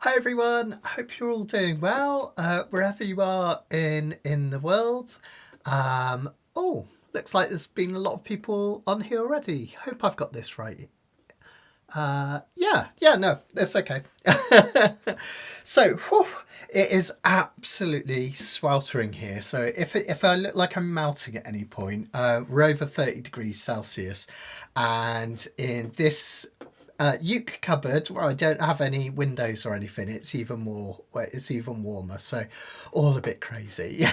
Hi everyone, I hope you're all doing well, wherever you are in the world. Oh, looks like there's been a lot of people on here already. Hope I've got this right. Yeah, no, that's okay. So, whew, it is absolutely sweltering here. So if I look like I'm melting at any point, we're over 30 degrees Celsius, and in this uke cupboard where I don't have any windows or anything, it's even more. It's even warmer. So, all a bit crazy.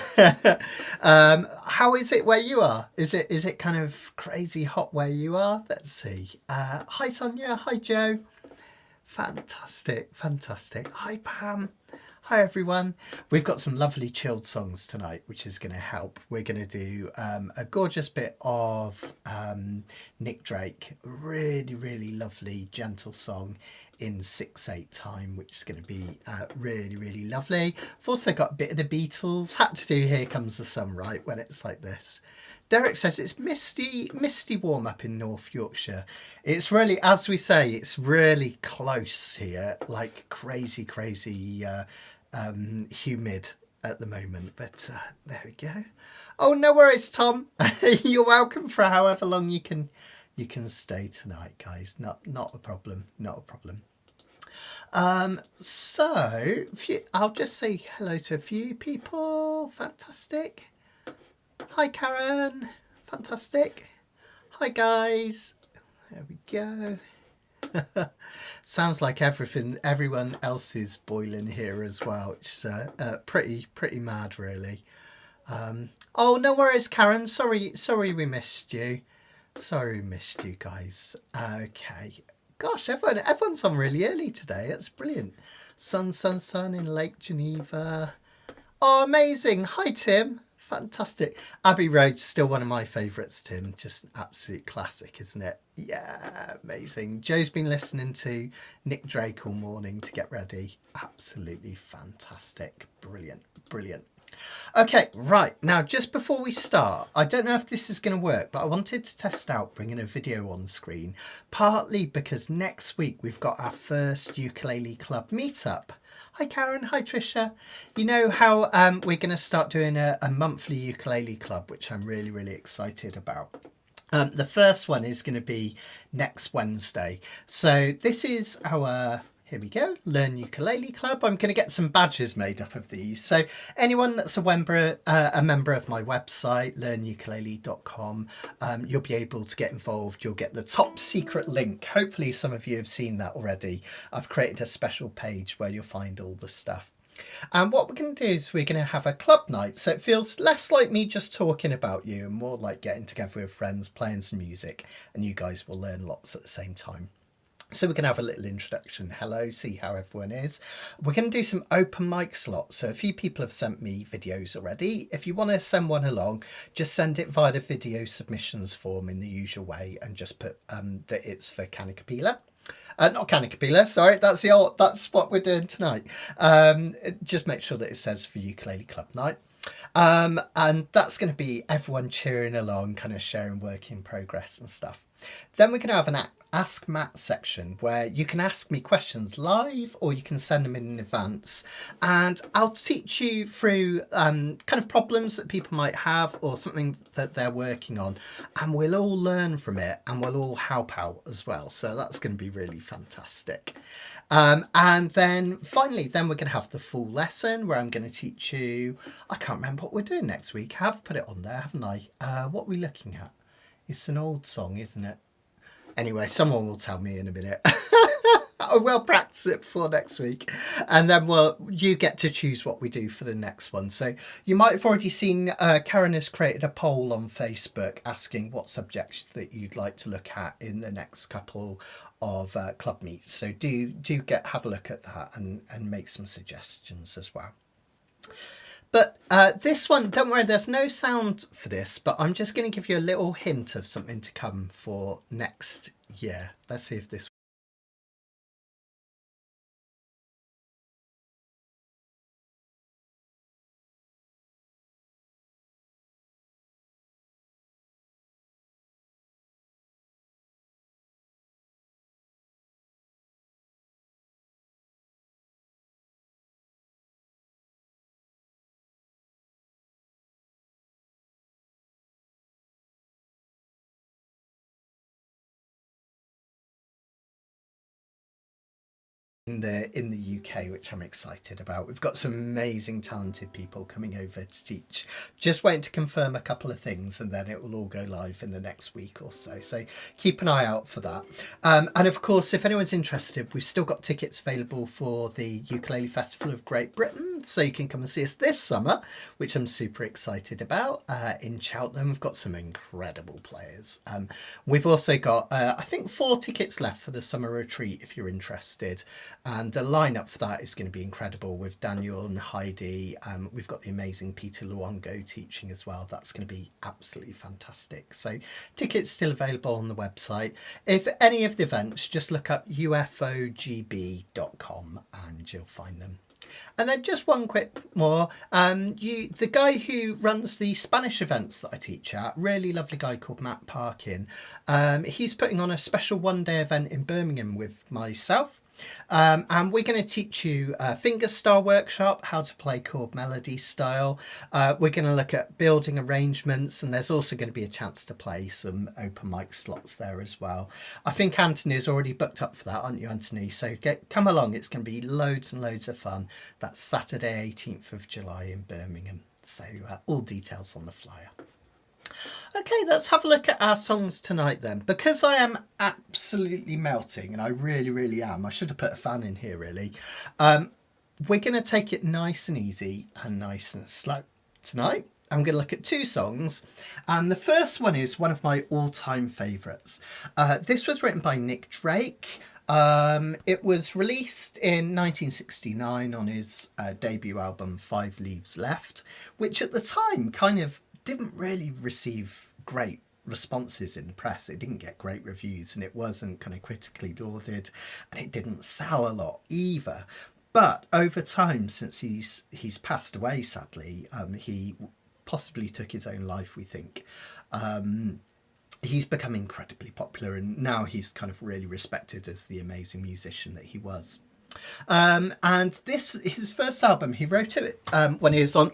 How is it where you are? Is it kind of crazy hot where you are? Let's see. Hi Sonia. Hi Joe. Fantastic, fantastic. Hi Pam. Hi everyone. We've got some lovely chilled songs tonight, which is going to help. We're going to do a gorgeous bit of Nick Drake, really, really lovely, gentle song in 6/8 time, which is going to be really, really lovely. I've also got a bit of the Beatles. Had to do Here Comes the Sun, right, when it's like this. Derek says it's misty warm up in North Yorkshire. It's really, as we say, it's really close here, like crazy, crazy humid at the moment. But there we go. Oh, no worries, Tom. You're welcome for however long you can stay tonight, guys. Not a problem. Not a problem. I'll just say hello to a few people. Fantastic. Hi, Karen. Fantastic. Hi, guys. There we go. Sounds like everyone else is boiling here as well, which is pretty mad, really. Oh, no worries, Karen. Sorry, we missed you. Sorry, we missed you guys. Okay. Gosh, everyone's on really early today. That's brilliant. Sun in Lake Geneva. Oh, amazing. Hi, Tim. Fantastic. Abbey Road's still one of my favourites, Tim. Just an absolute classic, isn't it? Yeah, amazing. Joe's been listening to Nick Drake all morning to get ready. Absolutely fantastic. Brilliant, brilliant. Okay, right. Now, just before we start, I don't know if this is going to work, but I wanted to test out bringing a video on screen, partly because next week we've got our first ukulele club meetup. Hi Karen, hi Trisha. You know how we're going to start doing a monthly ukulele club, which I'm really, really excited about. The first one is going to be next Wednesday. So this is our, here we go, Learn Ukulele Club. I'm going to get some badges made up of these. So anyone that's a member of my website, learnukulele.com, you'll be able to get involved. You'll get the top secret link. Hopefully some of you have seen that already. I've created a special page where you'll find all the stuff. And what we're going to do is we're going to have a club night. So it feels less like me just talking about you and more like getting together with friends, playing some music, and you guys will learn lots at the same time. So we're going to have a little introduction. Hello, see how everyone is. We're going to do some open mic slots. So a few people have sent me videos already. If you want to send one along, just send it via the video submissions form in the usual way and just put that it's for Kanikapila. Not Kanikapila, sorry, that's what we're doing tonight. Just make sure that it says for Ukulele Club Night. And that's going to be everyone cheering along, kind of sharing work in progress and stuff. Then we're going to have an Ask Matt section where you can ask me questions live or you can send them in advance. And I'll teach you through kind of problems that people might have or something that they're working on. And we'll all learn from it and we'll all help out as well. So that's going to be really fantastic. And then finally, then we're going to have the full lesson where I'm going to teach you. I can't remember what we're doing next week. I have put it on there, haven't I? What are we looking at? It's an old song, isn't it? Anyway, someone will tell me in a minute. I will practice it before next week. And then you get to choose what we do for the next one. So you might have already seen Karen has created a poll on Facebook asking what subjects that you'd like to look at in the next couple of club meets. So do have a look at that and make some suggestions as well. But this one, don't worry, there's no sound for this, but I'm just going to give you a little hint of something to come for next year. Let's see if this in the UK, which I'm excited about. We've got some amazing talented people coming over to teach. Just waiting to confirm a couple of things, and then it will all go live in the next week or so. So keep an eye out for that. And of course, if anyone's interested, we've still got tickets available for the Ukulele Festival of Great Britain, so you can come and see us this summer, which I'm super excited about. In Cheltenham, we've got some incredible players. We've also got, I think, 4 tickets left for the summer retreat if you're interested. And the lineup for that is going to be incredible with Daniel and Heidi. We've got the amazing Peter Luongo teaching as well. That's going to be absolutely fantastic. So tickets still available on the website. If any of the events, just look up ufogb.com and you'll find them. And then just one quick more, the guy who runs the Spanish events that I teach at, really lovely guy called Matt Parkin, he's putting on a special one-day event in Birmingham with myself. And we're going to teach you a fingerstyle workshop, how to play chord melody style. We're going to look at building arrangements, and there's also going to be a chance to play some open mic slots there as well. I think Anthony's already booked up for that, aren't you, Anthony? So come along, it's going to be loads and loads of fun. That's Saturday 18th of July in Birmingham. So all details on the flyer. Okay, let's have a look at our songs tonight then. Because I am absolutely melting, and I really, really am. I should have put a fan in here, really. We're going to take it nice and easy and nice and slow tonight. I'm going to look at 2 songs. And the first one is one of my all-time favourites. This was written by Nick Drake. It was released in 1969 on his debut album, 5 Leaves Left, which at the time kind of didn't really receive great responses in the press. It didn't get great reviews, and it wasn't kind of critically lauded, and it didn't sell a lot either. But over time, since he's passed away, sadly, he possibly took his own life, we think. He's become incredibly popular, and now he's kind of really respected as the amazing musician that he was. And this, his first album, he wrote it when he was on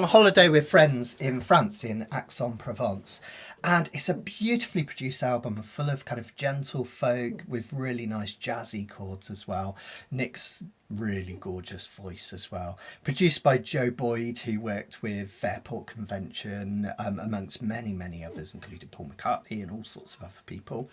holiday with friends in France, in Aix-en-Provence. And it's a beautifully produced album full of kind of gentle folk with really nice jazzy chords as well. Nick's really gorgeous voice as well. Produced by Joe Boyd, who worked with Fairport Convention, amongst many, many others, including Paul McCartney and all sorts of other people.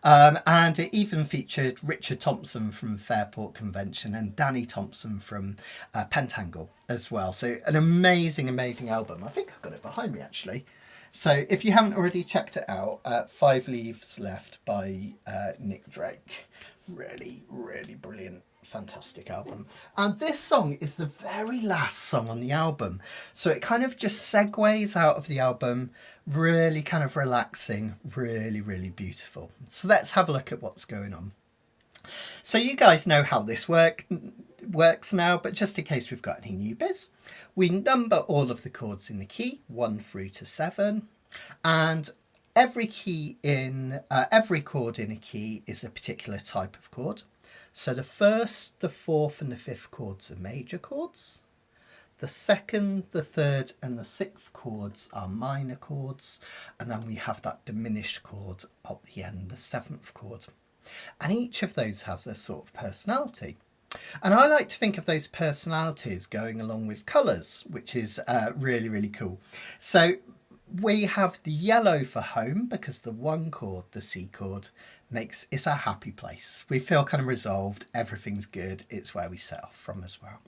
And it even featured Richard Thompson from Fairport Convention and Danny Thompson from Pentangle as well. So an amazing, amazing album. I think I've got it behind me, actually. So if you haven't already checked it out, 5 Leaves Left by Nick Drake. Really, really brilliant, fantastic album. And this song is the very last song on the album. So it kind of just segues out of the album, really kind of relaxing, really, really beautiful. So let's have a look at what's going on. So you guys know how this works now, but just in case we've got any newbies, we number all of the chords in the key 1 through to 7, and every chord in a key is a particular type of chord. So the 1st, the 4th and the 5th chords are major chords. The 2nd, the 3rd and the 6th chords are minor chords, and then we have that diminished chord at the end, the 7th chord. And each of those has a sort of personality. And I like to think of those personalities going along with colours, which is really, really cool. So we have the yellow for home, because the 1 chord, the C chord, it's our happy place. We feel kind of resolved, everything's good, it's where we set off from as well.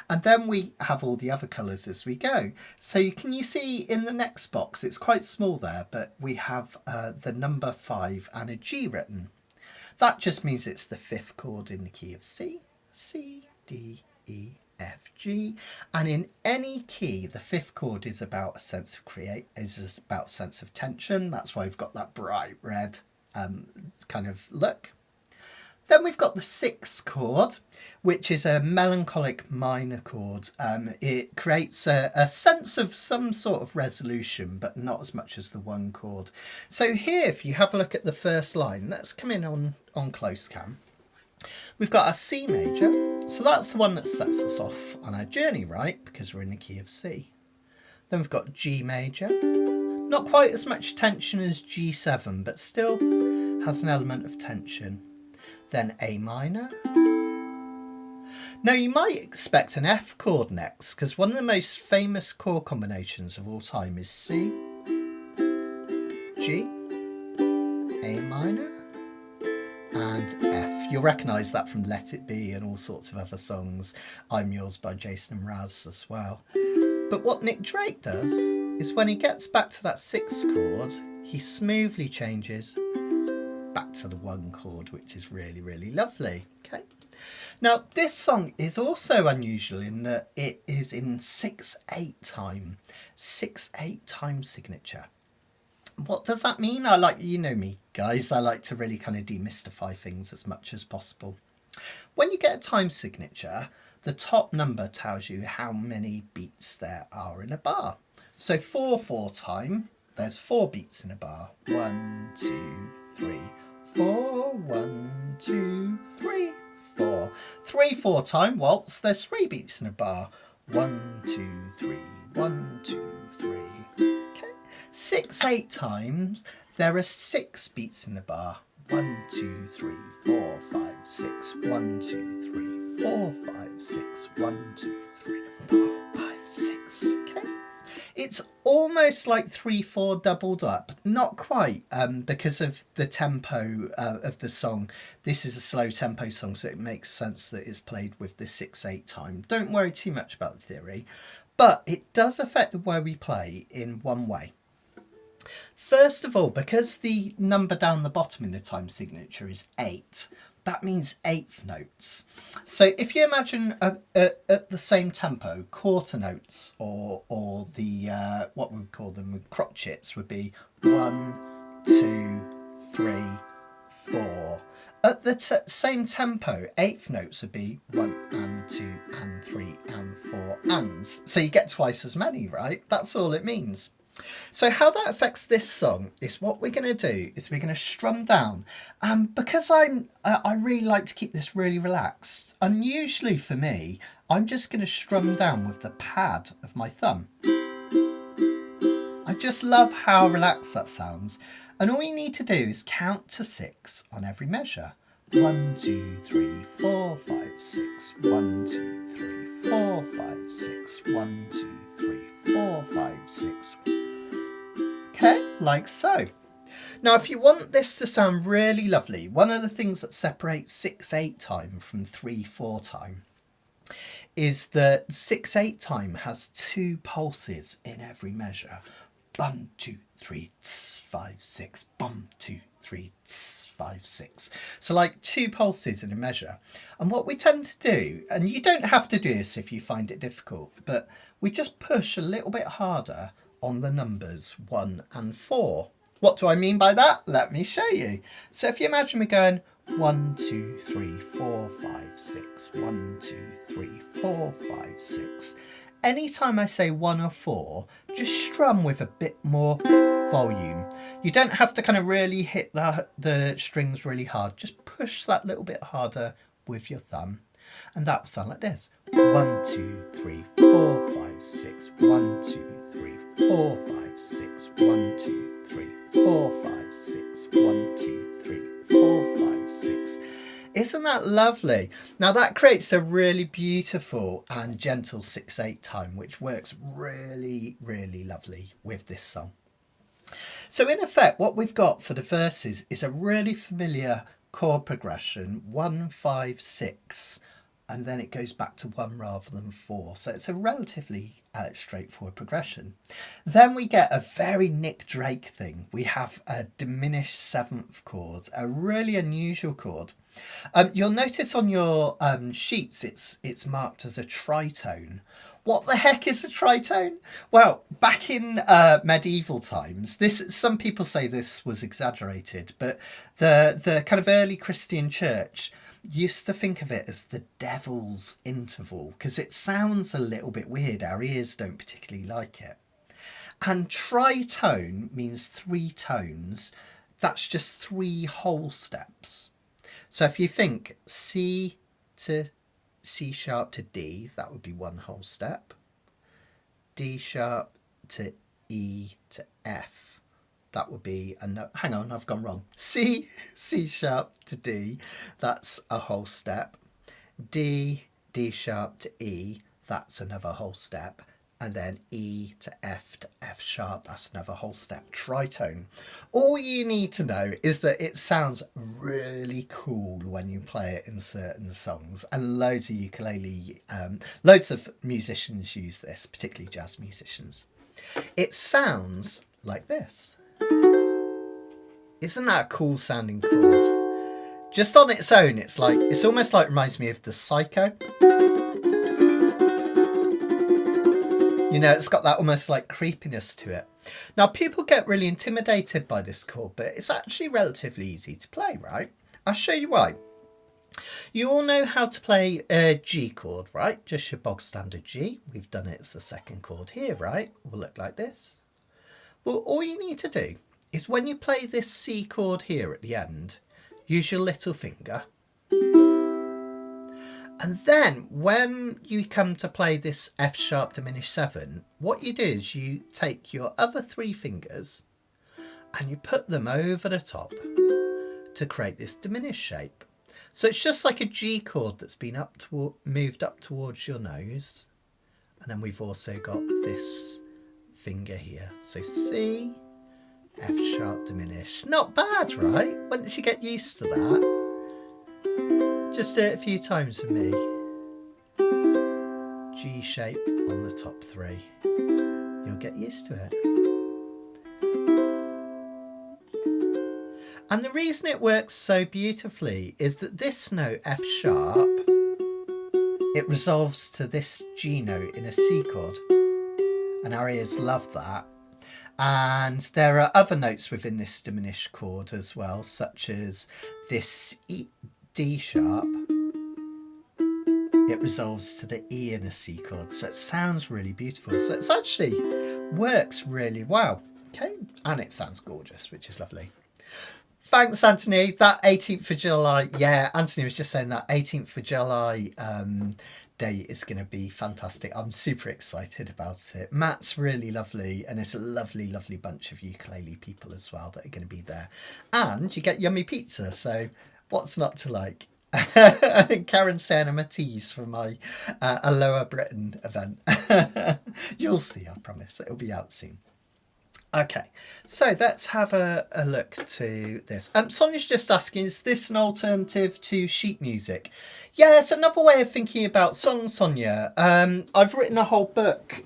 And then we have all the other colours as we go. So you see in the next box, it's quite small there, but we have the number 5 and a G written. That just means it's the 5th chord in the key of C, C, D, E, F, G. And in any key, the 5th chord is about a sense of tension. That's why we've got that bright red kind of look. Then we've got the 6th chord, which is a melancholic minor chord. It creates a sense of some sort of resolution, but not as much as the 1 chord. So here, if you have a look at the first line, let's come in on close cam. We've got our C major. So that's the one that sets us off on our journey, right? Because we're in the key of C. Then we've got G major. Not quite as much tension as G7, but still has an element of tension. then A minor. Now you might expect an F chord next, because one of the most famous chord combinations of all time is C, G, A minor, and F. You'll recognise that from Let It Be and all sorts of other songs. I'm Yours by Jason Mraz as well. But what Nick Drake does is when he gets back to that 6th chord, he smoothly changes back to the 1 chord, which is really, really lovely. Okay. Now, this song is also unusual in that it is in 6/8 time, 6/8 time signature. What does that mean? You know me, guys, I like to really kind of demystify things as much as possible. When you get a time signature, the top number tells you how many beats there are in a bar. So 4/4 time, there's 4 beats in a bar. 1, 2, 3, 4. 1, 2, 3, 4. 3/4 time waltz, there's 3 beats in a bar. 1, 2, 3. 1, 2, 3. Okay. 6/8 times, there are 6 beats in the bar. 1, 2, 3, 4, 5, 6. 1, 2, 3, 4, 5, 6. 1, 2, 3, 4, 5, 6. Okay. It's almost like 3/4 doubled up. Not quite, because of the tempo of the song. This is a slow tempo song, so it makes sense that it's played with the 6/8 time. Don't worry too much about the theory, but it does affect the way we play in one way. First of all, because the number down the bottom in the time signature is 8, that means 8th notes. So if you imagine at the same tempo, quarter notes or the what we would call them crotchets would be 1, 2, 3, 4. At the same tempo, 8th notes would be 1 and 2 and 3 and 4 ands. So you get twice as many, right? That's all it means. So how that affects this song is what we're going to do is we're going to strum down. Because I really like to keep this really relaxed. Unusually for me, I'm just going to strum down with the pad of my thumb. I just love how relaxed that sounds. And all you need to do is count to 6 on every measure. 1, 2, 3, 4, 5, 6. 1, 2, 3, 4, 5, 6. 1, 2, 3, 4, 5, 6. Okay, like so. Now, if you want this to sound really lovely, one of the things that separates 6/8 time from 3/4 time is that 6/8 time has 2 pulses in every measure. 1, 2, 3, 5, 6. 1, 2, 3, 5, 6. So like 2 pulses in a measure. And what we tend to do, and you don't have to do this if you find it difficult, but we just push a little bit harder on the numbers 1 and 4. What do I mean by that? Let me show you. So if you imagine we're going 1, 2, 3, 4, 5, 6. 1, 2, 3, 4, 5, 6. Anytime I say 1 or 4, just strum with a bit more volume. You don't have to kind of really hit the strings really hard. Just push that little bit harder with your thumb. And that will sound like this. 1, 2, 3, 4, 5, 6. 1, 2, 3, 4, 5, 6. 1, 2, 3, 4, 5, 6. 1, 2, 3, 4, 5, 6. Isn't that lovely? Now that creates a really beautiful and gentle 6/8 time, which works really, really lovely with this song. So in effect, what we've got for the verses is a really familiar chord progression, 1, 5, 6, and then it goes back to 1 rather than 4. So it's a relatively straightforward progression. Then we get a very Nick Drake thing. We have a diminished 7th chord, a really unusual chord. You'll notice on your sheets it's marked as a tritone. What the heck is a tritone? Well, back in medieval times, some people say this was exaggerated, but the kind of early Christian church used to think of it as the devil's interval because it sounds a little bit weird. Our ears don't particularly like it. And tritone means 3 tones. That's just 3 whole steps. So if you think C to C sharp to D, that would be 1 whole step. D sharp to E to F, that would be a note. Hang on, I've gone wrong. C sharp to D, that's a whole step. D sharp to E, that's another whole step. And then E to F sharp, that's another whole step. Tritone. All you need to know is that it sounds really cool when you play it in certain songs, and loads of musicians use this, particularly jazz musicians. It sounds like this. Isn't that a cool sounding chord? Just on its own, it's almost like reminds me of the Psycho. You know, it's got that almost like creepiness to it. Now, people get really intimidated by this chord, but it's actually relatively easy to play, right? I'll show you why. You all know how to play a G chord, right? Just your bog standard G. We've done it as the second chord here, right? It will look like this. Well, all you need to do is when you play this C chord here at the end, use your little finger. And then when you come to play this F sharp diminished 7, what you do is you take your other 3 fingers and you put them over the top to create this diminished shape. So it's just like a G chord that's been moved up towards your nose. And then we've also got this finger here. So C, F sharp diminished. Not bad, right? Once you get used to that. Just do it a few times for me. G shape on the top 3. You'll get used to it. And the reason it works so beautifully is that this note, F sharp, it resolves to this G note in a C chord. And our ears love that. And there are other notes within this diminished chord as well, such as this D sharp. It resolves to the E in a C chord, so it sounds really beautiful. So it actually works really well. Okay, and it sounds gorgeous, which is lovely. Thanks, Anthony. That 18th of July, yeah, Anthony was just saying that 18th of July day is going to be fantastic. I'm super excited about it. Matt's really lovely, and it's a lovely, lovely bunch of ukulele people as well that are going to be there. And you get yummy pizza, so what's not to like? Karen's saying I'm a tease for my a Lower Britain event. You'll see, I promise. It'll be out soon. Okay, so let's have a look to this. Sonia's just asking, is this an alternative to sheet music? Yeah, it's another way of thinking about songs, Sonia. I've written a whole book.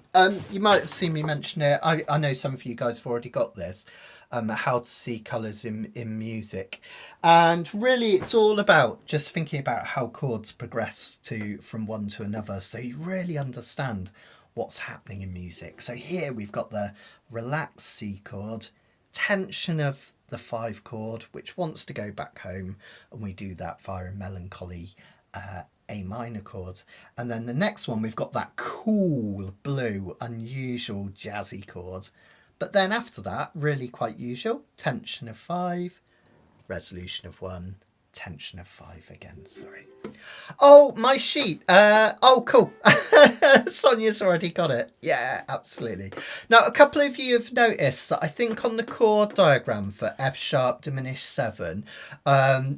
You might have seen me mention it. I know some of you guys have already got this. How to see colours in music. And really it's all about just thinking about how chords progress from one to another, so you really understand what's happening in music. So here we've got the relaxed C chord, tension of the 5 chord, which wants to go back home, and we do that via a melancholy A minor chord. And then the next one, we've got that cool blue, unusual jazzy chord. But then after that, really quite usual, tension of 5, resolution of 1, tension of 5 again, sorry. Oh, my sheet. Oh, cool. Sonia's already got it. Yeah, absolutely. Now, a couple of you have noticed that I think on the chord diagram for F sharp diminished 7,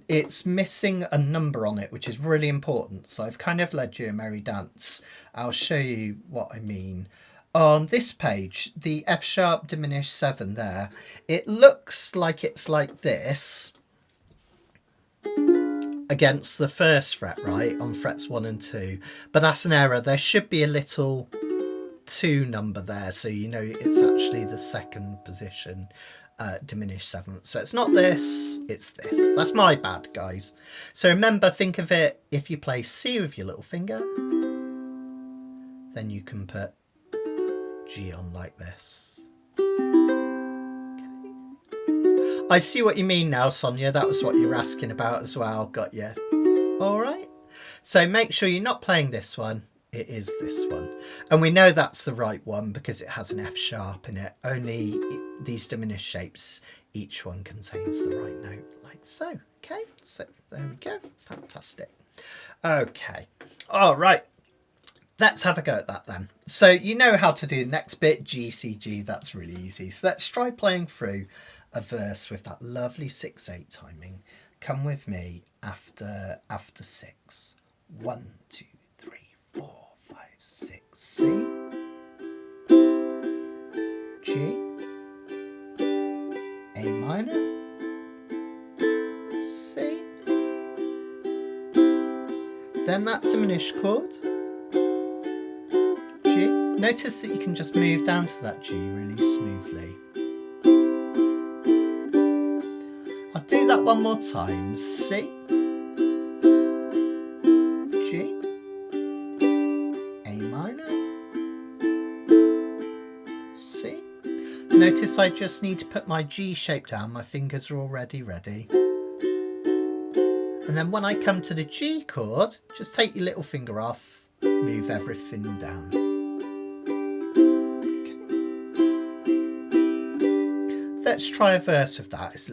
it's missing a number on it, which is really important. So I've kind of led you a merry dance. I'll show you what I mean. On this page, the F sharp diminished 7 there, it looks like it's like this against the first fret, right, on frets 1 and 2, but that's an error. There should be a little 2 number there, so you know it's actually the second position diminished 7th. So it's not this, it's this. That's my bad, guys. So remember, think of it, if you play C with your little finger, then you can put G on like this. I see what you mean now, Sonia. That was what you were asking about as well. Got you. All right. So make sure you're not playing this one. It is this one. And we know that's the right one because it has an F sharp in it. Only these diminished shapes, each one contains the right note, like so. Okay. So there we go. Fantastic. Okay. All right. let's have a go at that then. So you know how to do the next bit, G, C, G, that's really easy. So let's try playing through a verse with that lovely 6/8 timing. Come with me after 6. 1, 2, 3, 4, 5, 6. C, G, A minor, C, then that diminished chord, G. Notice that you can just move down to that G really smoothly. I'll do that one more time. C, G, A minor, C. Notice I just need to put my G shape down. My fingers are already ready. And then when I come to the G chord, just take your little finger off, move everything down. Let's try a verse with that. It's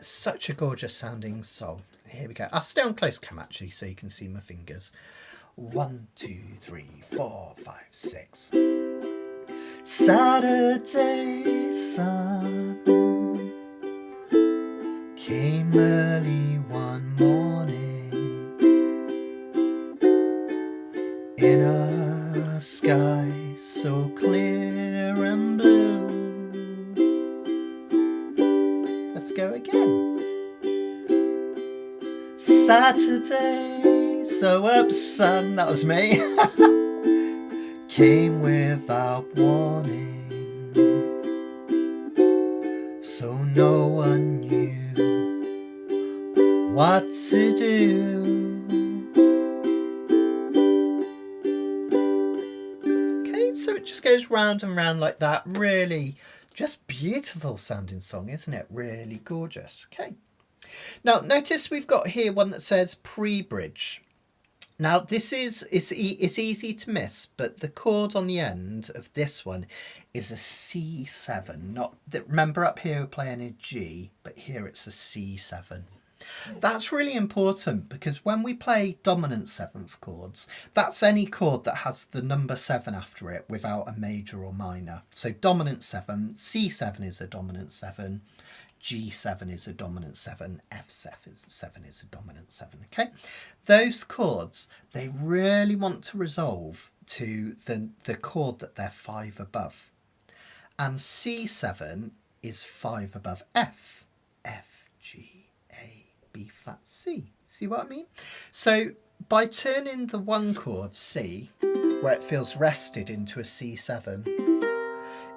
such a gorgeous sounding song. Here we go. I'll stay on close cam actually so you can see my fingers. 1, 2, 3, 4, 5, 6. Saturday sun came early one morning in a sky so clear and blue. Let's go again. Saturday, so up sun, that was me, came without warning, so no one knew what to do. Okay, so it just goes round and round like that. Really just beautiful sounding song, isn't it? Really gorgeous. Okay. Now notice we've got here one that says pre-bridge. Now this is, it's easy to miss, but the chord on the end of this one is a C7. Not that, remember up here we're playing a G, but here it's a C7. That's really important because when we play dominant seventh chords, that's any chord that has the number 7 after it without a major or minor. So dominant 7, C7 is a dominant 7, G7 is a dominant 7, F7 is a dominant 7, okay? Those chords, they really want to resolve to the chord that they're 5 above. And C7 is 5 above F, F, G, A, B flat, C. See what I mean? So by turning the one chord, C, where it feels rested into a C7,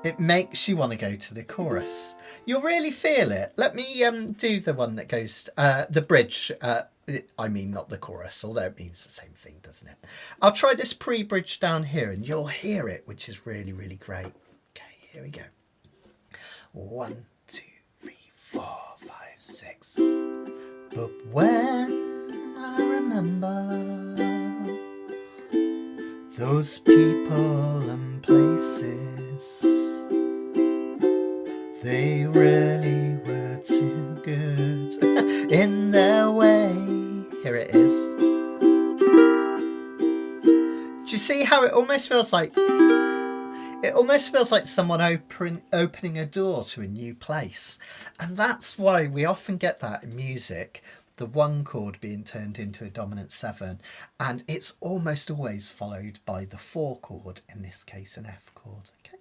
it makes you want to go to the chorus. You'll really feel it. Let me do the one that goes, the bridge, I mean not the chorus, although it means the same thing, doesn't it? I'll try this pre-bridge down here and you'll hear it, which is really, really great. Okay, here we go. 1, 2, 3, 4, 5, 6. But when I remember those people and places, they really were too good in their way. Here it is. Do you see how it almost feels like, someone opening a door to a new place? And that's why we often get that in music, the one chord being turned into a dominant 7, and it's almost always followed by the 4 chord, in this case an F chord. Okay.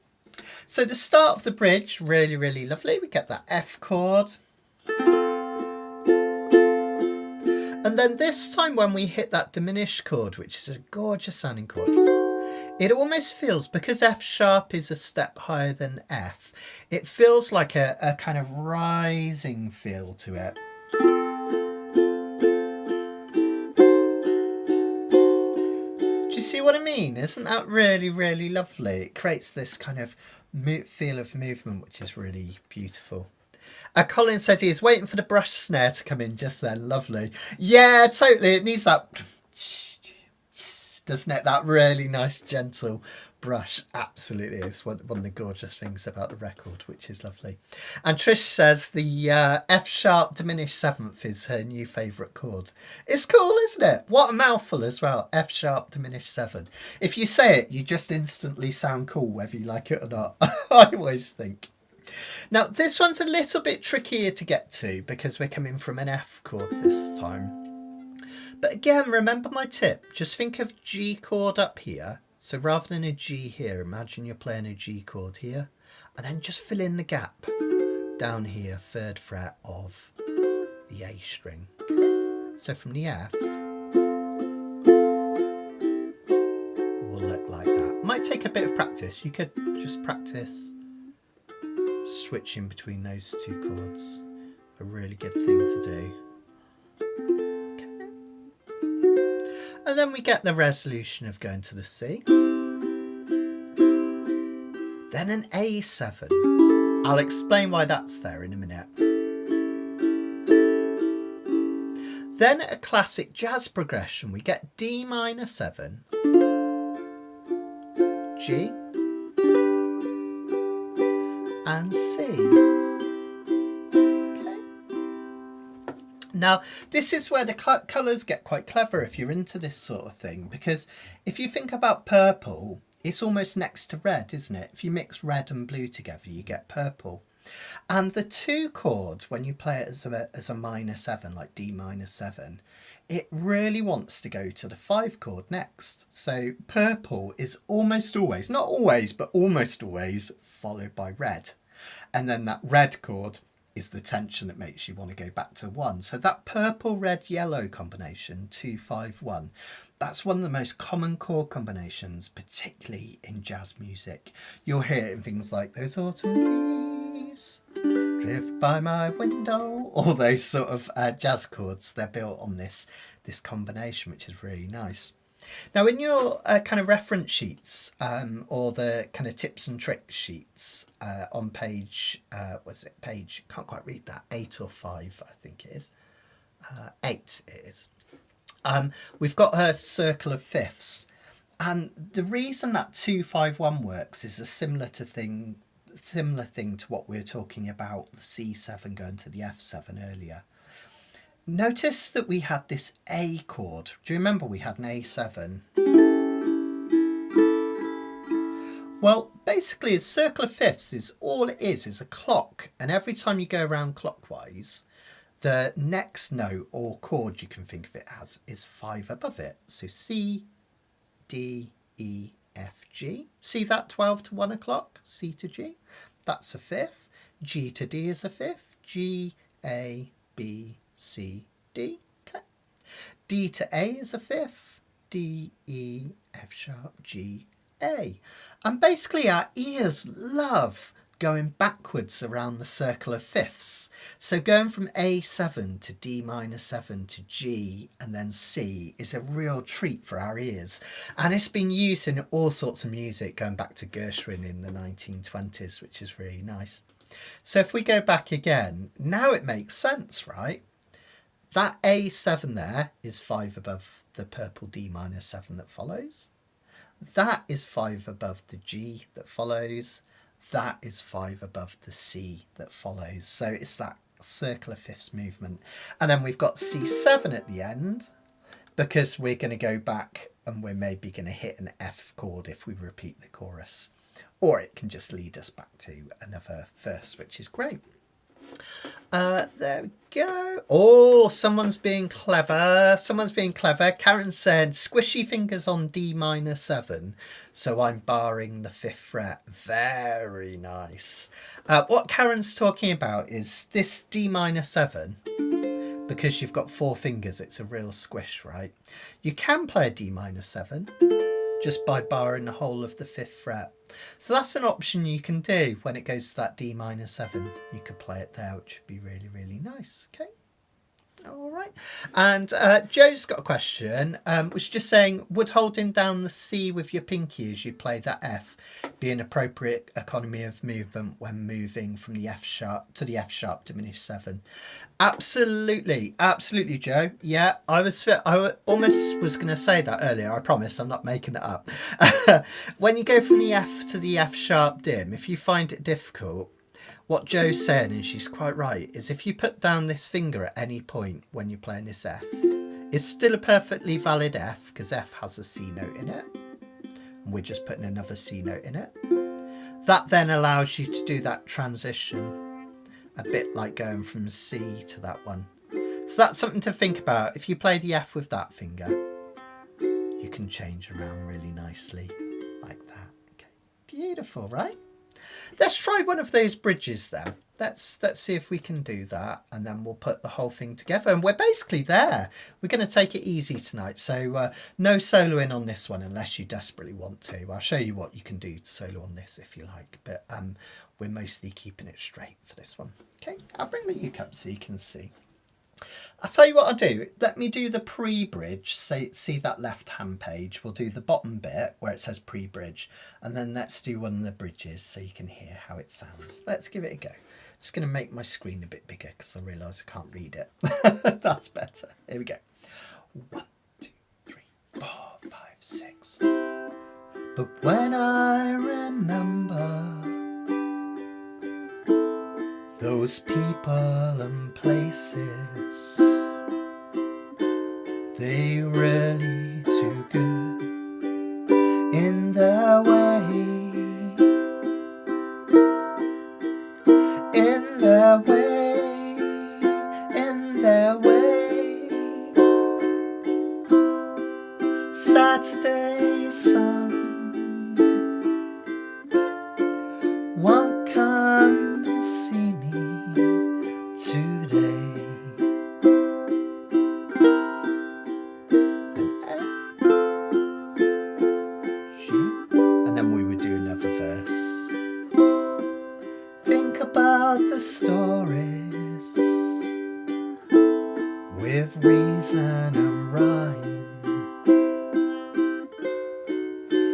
So the start of the bridge, really, really lovely. We get that F chord. And then this time when we hit that diminished chord, which is a gorgeous sounding chord, it almost feels, because F sharp is a step higher than F, it feels like a kind of rising feel to it. Do you see what I mean? Isn't that really, really lovely? It creates this kind of feel of movement, which is really beautiful. Colin says he is waiting for the brush snare to come in just then. Lovely. Yeah, totally. It needs that. doesn't it? That really nice, gentle brush. Absolutely is one of the gorgeous things about the record, which is lovely. And Trish says the F sharp diminished seventh is her new favourite chord. It's cool, isn't it? What a mouthful as well. F sharp diminished seventh. If you say it, you just instantly sound cool, whether you like it or not. I always think. Now, this one's a little bit trickier to get to because we're coming from an F chord this time. But again, remember my tip. Just think of G chord up here. So rather than a G here, imagine you're playing a G chord here. And then just fill in the gap down here, 3rd fret of the A string. Okay. So from the F, will look like that. Might take a bit of practice. You could just practice switching between those two chords. A really good thing to do. And then we get the resolution of going to the C. Then an A7. I'll explain why that's there in a minute. Then a classic jazz progression. We get D minor 7, G, and C. Now, this is where the colours get quite clever if you're into this sort of thing, because if you think about purple, it's almost next to red, isn't it? If you mix red and blue together, you get purple. And the 2 chords, when you play it as a minor 7, like D minor 7, it really wants to go to the 5 chord next. So purple is almost always, not always, but almost always followed by red. And then that red chord is the tension that makes you want to go back to 1. So that purple, red, yellow combination, 2, 5, 1, that's one of the most common chord combinations, particularly in jazz music. You'll hear it in things like those autumn leaves drift by my window, all those sort of jazz chords. They're built on this combination, which is really nice. Now, in your kind of reference sheets or the kind of tips and tricks sheets on page, page, can't quite read that, 8 or 5, I think it is. 8 it is. We've got a circle of fifths. And the reason that 2, 5, 1 works is a similar thing to what we were talking about, the C7 going to the F7 earlier. Notice that we had this A chord. Do you remember we had an A7? Well, basically a circle of fifths is all it is a clock. And every time you go around clockwise, the next note or chord you can think of it as is 5 above it. So C, D, E, F, G. See that 12 to 1 o'clock? C to G. That's a fifth. G to D is a fifth. G, A, B, C, D. Okay. D to A is a fifth. D, E, F sharp, G, A. And basically our ears love going backwards around the circle of fifths. So going from A7 to D minor 7 to G and then C is a real treat for our ears. And it's been used in all sorts of music going back to Gershwin in the 1920s, which is really nice. So if we go back again, now it makes sense, right? That A7 there is 5 above the purple D minor 7 that follows. That is 5 above the G that follows. That is 5 above the C that follows. So it's that circle of fifths movement. And then we've got C7 at the end, because we're going to go back and we're maybe going to hit an F chord if we repeat the chorus. Or it can just lead us back to another verse, which is great. There we go. Oh, someone's being clever. Someone's being clever. Karen said, squishy fingers on D minor 7. So I'm barring the 5th fret. Very nice. What Karen's talking about is this D minor 7. Because you've got 4 fingers, it's a real squish, right? You can play a D minor 7 just by barring the whole of the 5th fret. So that's an option you can do when it goes to that D minor 7. You could play it there, which would be really, really nice. Okay. All right. And Joe's got a question, which is just saying, would holding down the C with your pinky as you play that F be an appropriate economy of movement when moving from the F sharp to the F sharp diminished 7? Absolutely. Absolutely, Joe. Yeah, I almost was going to say that earlier. I promise I'm not making it up. When you go from the F to the F sharp dim, if you find it difficult, what Joe's saying, and she's quite right, is if you put down this finger at any point when you're playing this F, it's still a perfectly valid F because F has a C note in it. And we're just putting another C note in it. That then allows you to do that transition, a bit like going from C to that one. So that's something to think about. If you play the F with that finger, you can change around really nicely like that. Okay, beautiful, right? Let's try one of those bridges then. Let's see if we can do that, and then we'll put the whole thing together. And we're basically there. We're going to take it easy tonight. So no soloing on this one unless you desperately want to. I'll show you what you can do to solo on this if you like. But we're mostly keeping it straight for this one. Okay, I'll bring the uke up so you can see. I'll tell you what I'll do. Let me do the pre-bridge. See that left-hand page. We'll do the bottom bit where it says pre-bridge. And then let's do one of the bridges so you can hear how it sounds. Let's give it a go. Just going to make my screen a bit bigger because I realise I can't read it. That's better. Here we go. 1, 2, 3, 4, 5, 6. But when I remember those people and places, they really too good in their way, in their way, in their way. Saturday sun, won't come and see me today. Then F, G, and then we would do another verse. Think about the stories with reason and rhyme,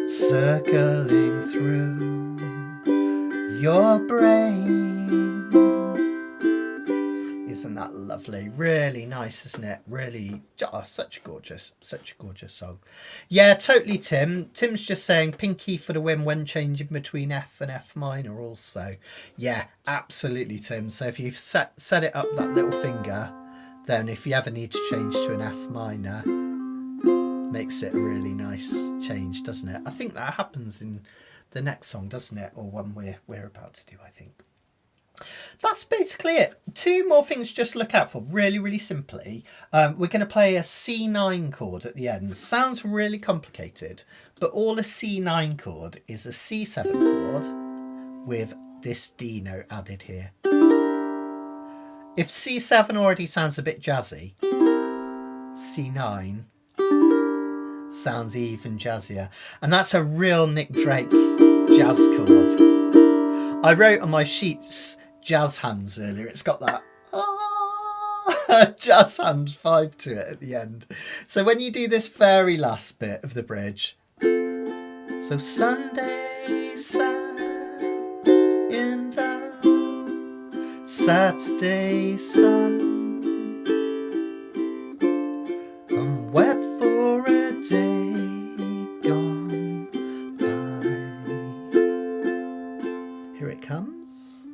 circling through your brain. Isn't that lovely? Really nice, isn't it? Really, oh, such a gorgeous song. Yeah, totally, Tim. Tim's just saying pinky for the win when changing between F and F minor also. Yeah, absolutely, Tim. So if you've set it up that little finger, then if you ever need to change to an F minor, makes it a really nice change, doesn't it? I think that happens in the next song, doesn't it? Or one we're about to do, I think. That's basically it. 2 more things just to look out for, really simply. We're going to play a C9 chord at the end. Sounds really complicated, but all a C9 chord is a C7 chord with this D note added here. If C7 already sounds a bit jazzy, C9 sounds even jazzier. And that's a real Nick Drake jazz chord. I wrote on my sheets jazz hands earlier. It's got that jazz hands vibe to it at the end. So when you do this very last bit of the bridge, so Sunday sun in the Saturday sun, I'm wet for a day gone by. Here it comes.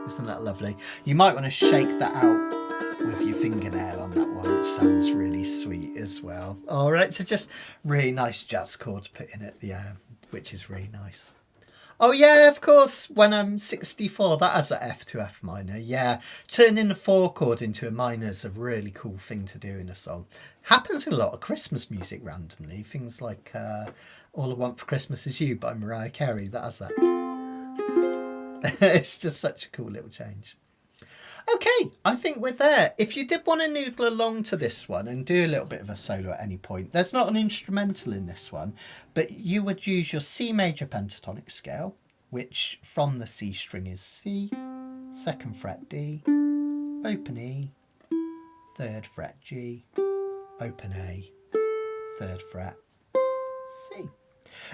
Isn't that lovely? You might want to shake that out with your fingernail on that one, which sounds really sweet as well. All right, so just really nice jazz chord to put in at the end, which is really nice. Oh yeah, of course, when I'm 64, that has an F to F minor. Yeah, turning a 4 chord into a minor is a really cool thing to do in a song. Happens in a lot of Christmas music randomly. Things like All I Want for Christmas Is You by Mariah Carey, that has that. It's just such a cool little change. Okay, I think we're there. If you did want to noodle along to this one and do a little bit of a solo at any point, there's not an instrumental in this one, but you would use your C major pentatonic scale, which from the C string is C, 2nd fret D, open E, 3rd fret G, open A, 3rd fret C.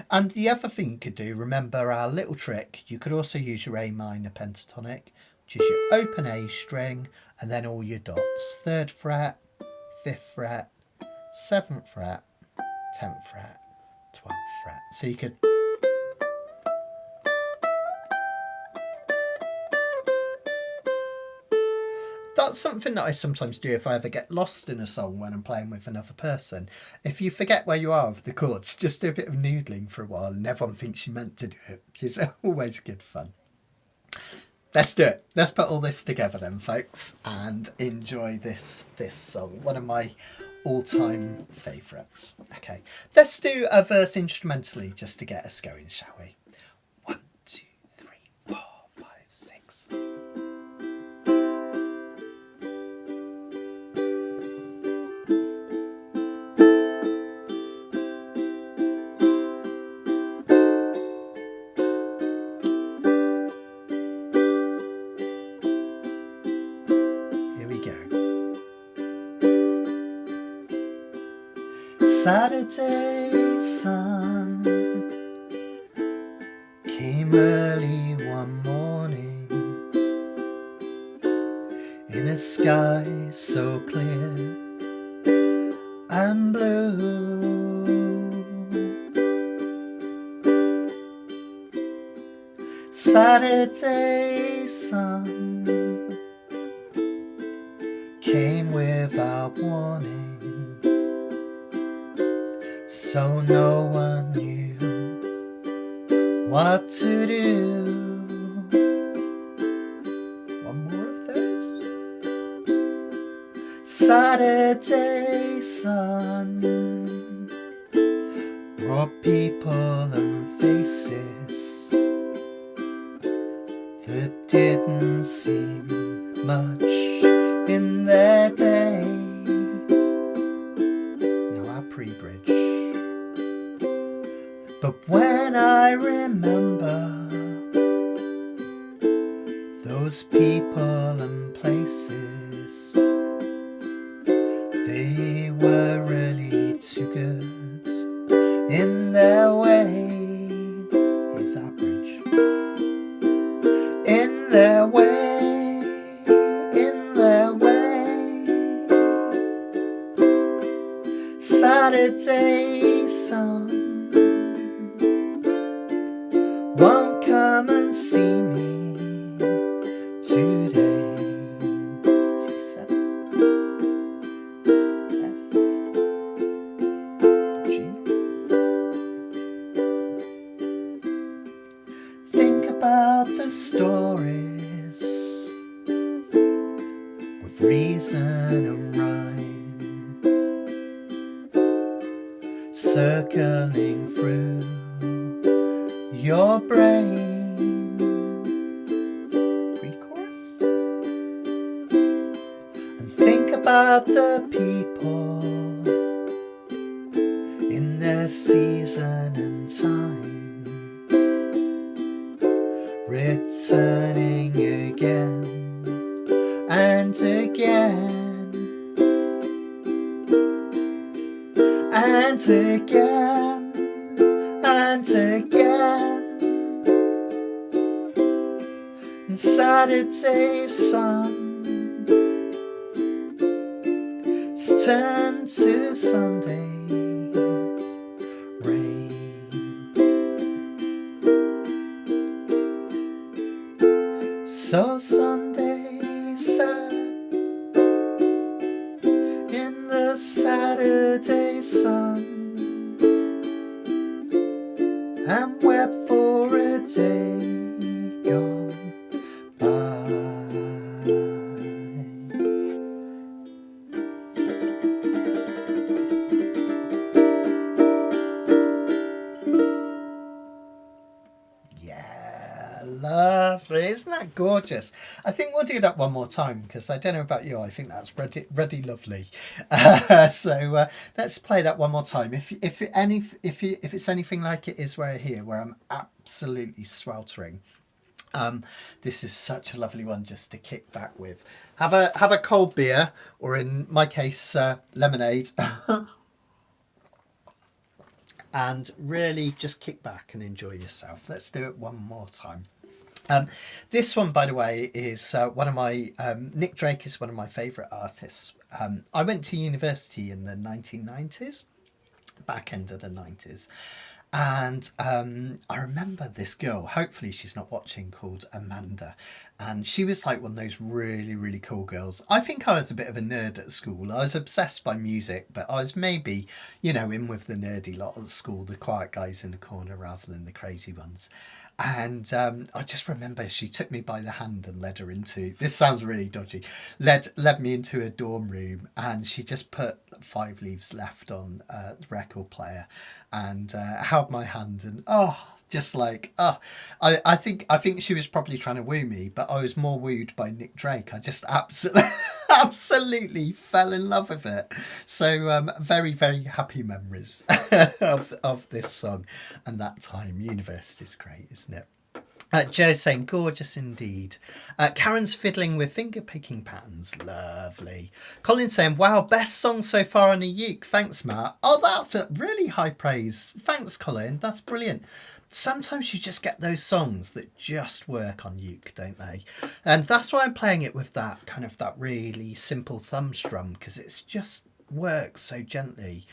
And the other thing you could do, remember our little trick, you could also use your A minor pentatonic, which is your open A string and then all your dots. 3rd fret, 5th fret, 7th fret, 10th fret, 12th fret. So you could... That's something that I sometimes do if I ever get lost in a song when I'm playing with another person. If you forget where you are with the chords, just do a bit of noodling for a while and everyone thinks you meant to do it, which is always good fun. Let's do it. Let's put all this together then, folks, and enjoy this song. One of my all-time favourites. Okay, let's do a verse instrumentally just to get us going, shall we? 1, 2, 3, 4, 5, 6. Saturday sun came early one morning in a sky so clear and blue. Saturday sun came without warning, so no one knew what to do. One more of those. Saturday sun brought people and faces that didn't seem much in their day. Now our pre-bridge. But when I remember those people and places, they were really too good in their way. Here's our bridge. In their way, in their way. Saturday sun won't come and see me today. 6, 7, F, G. Think about the stories with reason and rhyme circling through your brain. Pre-chorus. And think about the people in their season and time, returning again and again and again and again. And Saturday sun turned to Sunday's rain. So Sunday sat in the Saturday sun and wept for a day gone by. Yeah, lovely. Isn't that Gorgeous. I think we'll do that one more time because I don't know about you. I think that's really lovely. So let's play that one more time. If it's anything like it is where here, where I'm absolutely sweltering. This is such a lovely one just to kick back with. Have a cold beer, or in my case, lemonade. And really just kick back and enjoy yourself. Let's do it one more time. This one, by the way, is one of my... Nick Drake is one of my favourite artists. I went to university in the 1990s, back end of the 90s. And I remember this girl, hopefully she's not watching, called Amanda. And she was like one of those really, really cool girls. I think I was a bit of a nerd at school. I was obsessed by music, but I was maybe, you know, in with the nerdy lot at school, the quiet guys in the corner rather than the crazy ones. And I just remember she took me by the hand and led her into, this sounds really dodgy, led me into a dorm room, and she just put 5 Leaves Left on the record player and held my hand, and just like, I think she was probably trying to woo me, but I was more wooed by Nick Drake. I just absolutely fell in love with it. So very, very happy memories of this song and that time. University's great, isn't it? Joe's saying, gorgeous indeed. Karen's fiddling with finger picking patterns. Lovely. Colin's saying, wow, best song so far on the uke. Thanks, Matt. Oh, that's a really high praise. Thanks, Colin. That's brilliant. Sometimes you just get those songs that just work on uke, don't they? And that's why I'm playing it with that kind of that really simple thumb strum, because it's just works so gently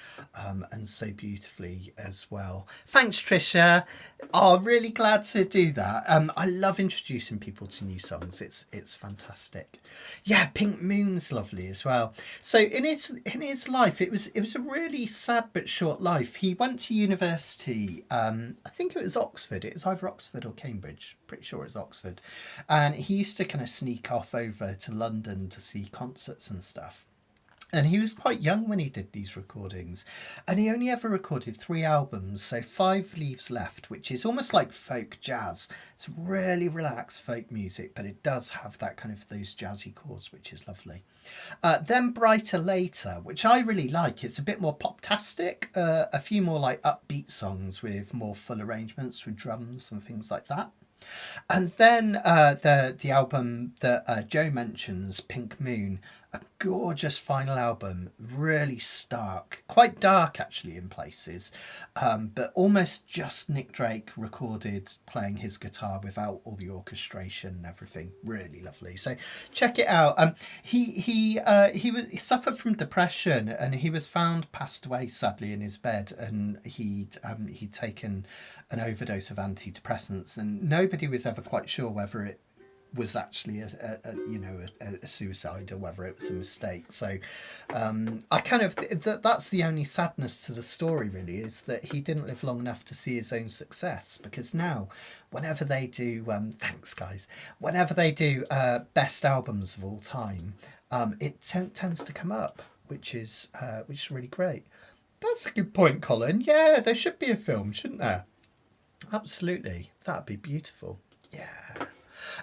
and so beautifully as well. Thanks, Trisha. Oh, really glad to do that. I love introducing people to new songs. It's fantastic. Yeah, Pink Moon's lovely as well. So in his life, it was a really sad but short life. He went to university. I think it was Oxford. It was either Oxford or Cambridge. Pretty sure it's Oxford. And he used to kind of sneak off over to London to see concerts and stuff. And he was quite young when he did these recordings, and he only ever recorded 3 albums. So 5 Leaves Left, which is almost like folk jazz. It's really relaxed folk music, but it does have that kind of those jazzy chords, which is lovely. Then Brighter Later, which I really like. It's a bit more pop-tastic, a few more like upbeat songs with more full arrangements with drums and things like that. And then the album that Joe mentions, Pink Moon, a gorgeous final album, really stark, quite dark actually in places, but almost just Nick Drake recorded playing his guitar without all the orchestration and everything. Really lovely. So check it out. He suffered from depression, and he was found passed away sadly in his bed, and he'd taken an overdose of antidepressants, and nobody was ever quite sure whether it was actually a suicide or whether it was a mistake. So I kind of that's the only sadness to the story really, is that he didn't live long enough to see his own success, because now whenever they do thanks guys, whenever they do best albums of all time, it tends to come up, which is really great. That's a good point, Colin. Yeah, there should be a film, shouldn't there? Absolutely, that'd be beautiful. Yeah.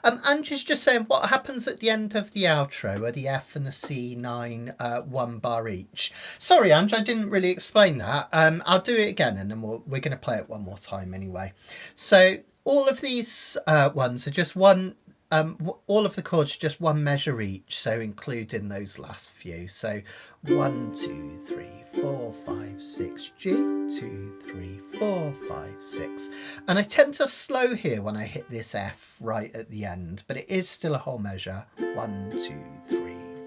Andrew's just saying, what happens at the end of the outro are the F and the C9 1 bar each. Sorry, Andrew, I didn't really explain that. I'll do it again, and then we're going to play it one more time anyway. So all of these ones are just one. All of the chords are just 1 measure each, so including those last few. So 1, 2, 3, 4, 5, 6, G, 2, 3, 4, 5, 6. And I tend to slow here when I hit this F right at the end, but it is still a whole measure. 1, 2,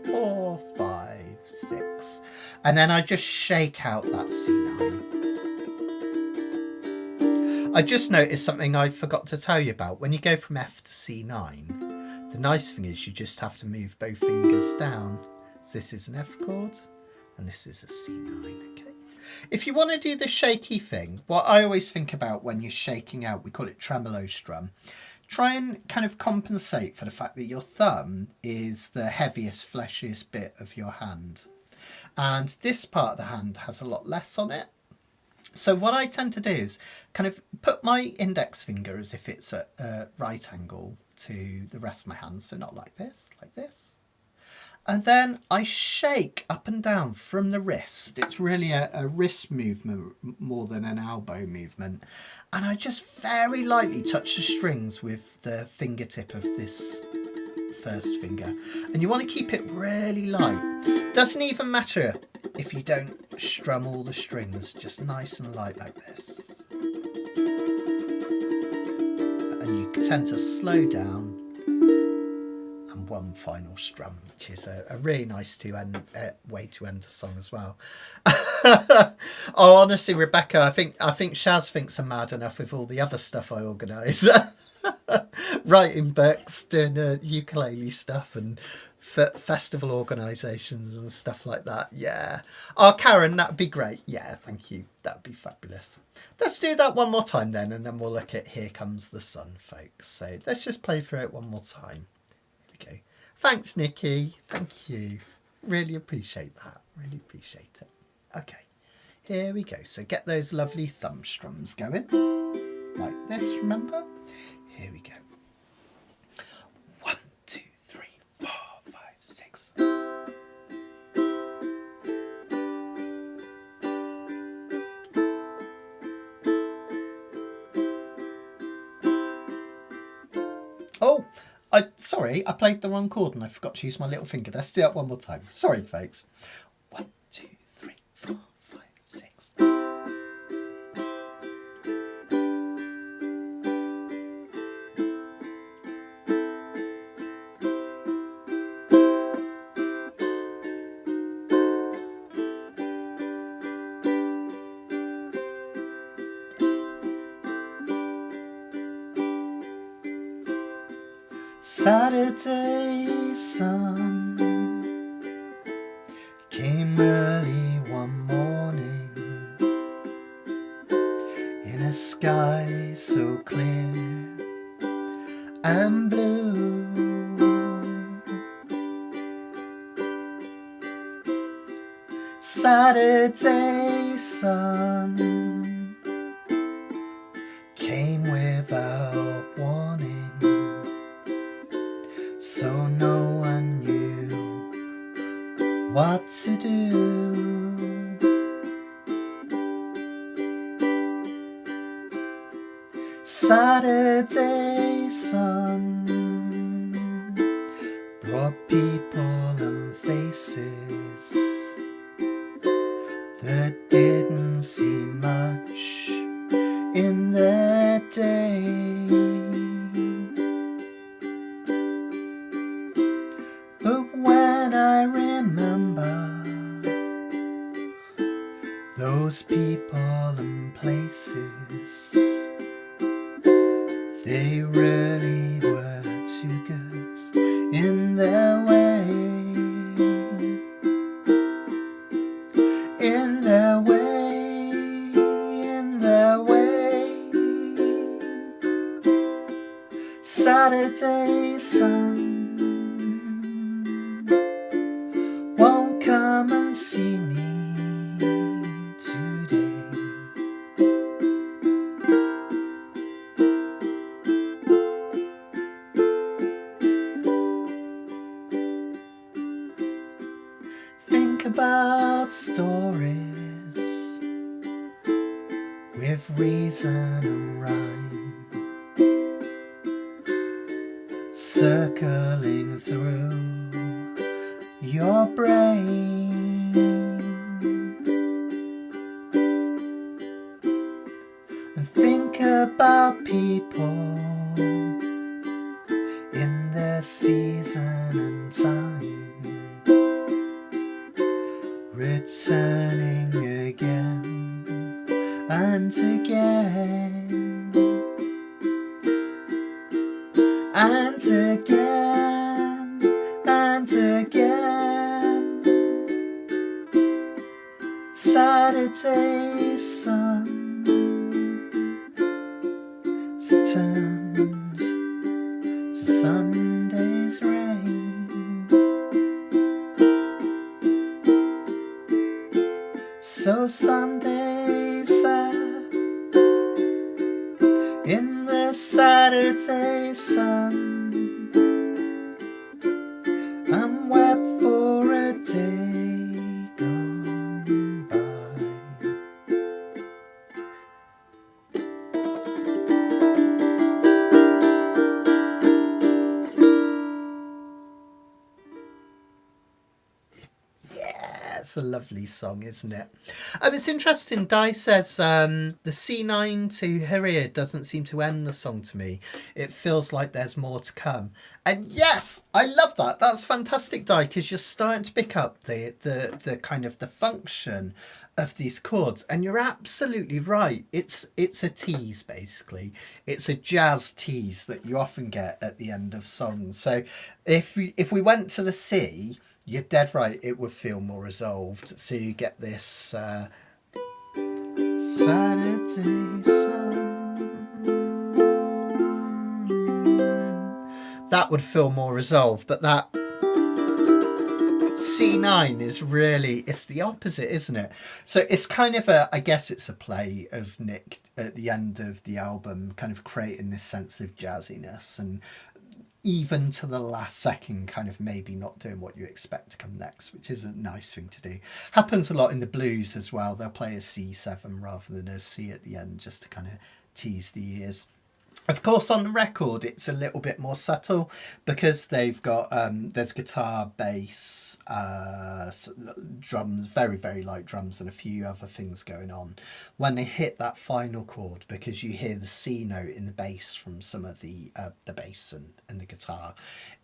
3, 4, 5, 6. And then I just shake out that C9. I just noticed something I forgot to tell you about. When you go from F to C9, the nice thing is you just have to move both fingers down. So this is an F chord and this is a C9, okay? If you want to do the shaky thing, what I always think about when you're shaking out, we call it tremolo strum, try and kind of compensate for the fact that your thumb is the heaviest, fleshiest bit of your hand. And this part of the hand has a lot less on it. So what I tend to do is kind of put my index finger as if it's at a right angle to the rest of my hand. So not like this, like this. And then I shake up and down from the wrist. It's really a wrist movement more than an elbow movement. And I just very lightly touch the strings with the fingertip of this first finger. And you want to keep it really light. Doesn't even matter if you don't strum all the strings, just nice and light like this. And you tend to slow down. And one final strum, which is a really nice way to end a song as well. Oh, honestly, Rebecca, I think Shaz thinks I'm mad enough with all the other stuff I organise. Writing books, doing ukulele stuff, and festival organisations and stuff like that. Yeah. Oh, Karen, that'd be great. Yeah, thank you. That'd be fabulous. Let's do that one more time then, and then we'll look at Here Comes the Sun, folks. So let's just play through it one more time. Okay. Thanks, Nikki. Thank you. Really appreciate that. Really appreciate it. Okay. Here we go. So get those lovely thumb strums going. Like this, remember? Here we go. 1, 2, 3, 4, 5, 6. Oh, sorry, I played the wrong chord and I forgot to use my little finger. Let's do that one more time. Sorry, folks. 1, 2, 3, 4, 5, 6. Saturday sun came early one morning in a sky so clear and blue. Saturday sun came without warning, so no one knew what to do. Saturday sun brought people and faces that didn't see much in their day. But when I remember those people and places, they really were too good in their way. In their way, in their way. Saturday sun won't come and see me today. Think about stories with reason and rhyme, circling through your brain, and think about people in their season and time, returning again and again and again and again. Saturday sun turned to Sunday's rain. So Sunday sat in the Saturday sun, It's a lovely song, isn't it? It's interesting. Di says the C9 to her ear doesn't seem to end the song to me. It feels like there's more to come. And yes, I love that. That's fantastic, Di, because you're starting to pick up the kind of the function of these chords, and you're absolutely right. It's a tease, basically. It's a jazz tease that you often get at the end of songs. So if we went to the C, you're dead right, it would feel more resolved. So you get this Saturday sun. That would feel more resolved, but that C9 is really, it's the opposite, isn't it? So it's kind of I guess it's a play of Nick at the end of the album, kind of creating this sense of jazziness, and even to the last second kind of maybe not doing what you expect to come next, which is a nice thing to do. Happens a lot in the blues as well. They'll play a C7 rather than a C at the end, just to kind of tease the ears. Of course, on the record, it's a little bit more subtle because they've got, there's guitar, bass, drums, very, very light drums, and a few other things going on. When they hit that final chord, because you hear the C note in the bass from some of the bass and the guitar,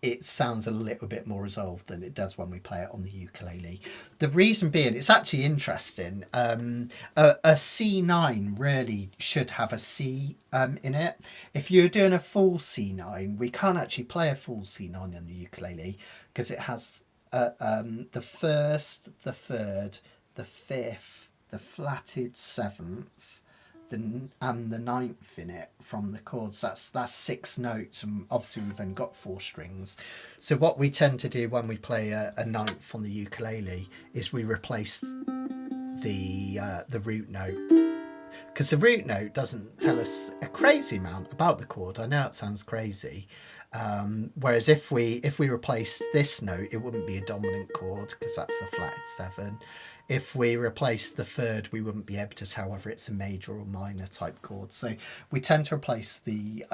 it sounds a little bit more resolved than it does when we play it on the ukulele. The reason being, it's actually interesting, a C9 really should have a C in it. If you're doing a full C9, we can't actually play a full C9 on the ukulele because it has the first, the third, the fifth, the flatted seventh, and the ninth in it from the chords. That's 6 notes, and obviously we've only got 4 strings. So what we tend to do when we play a ninth on the ukulele is we replace the root note, because the root note doesn't tell us a crazy amount about the chord. I know it sounds crazy. Whereas if we replace this note, it wouldn't be a dominant chord because that's the flatted 7. If we replace the third, we wouldn't be able to tell whether it's a major or minor type chord. So we tend to replace the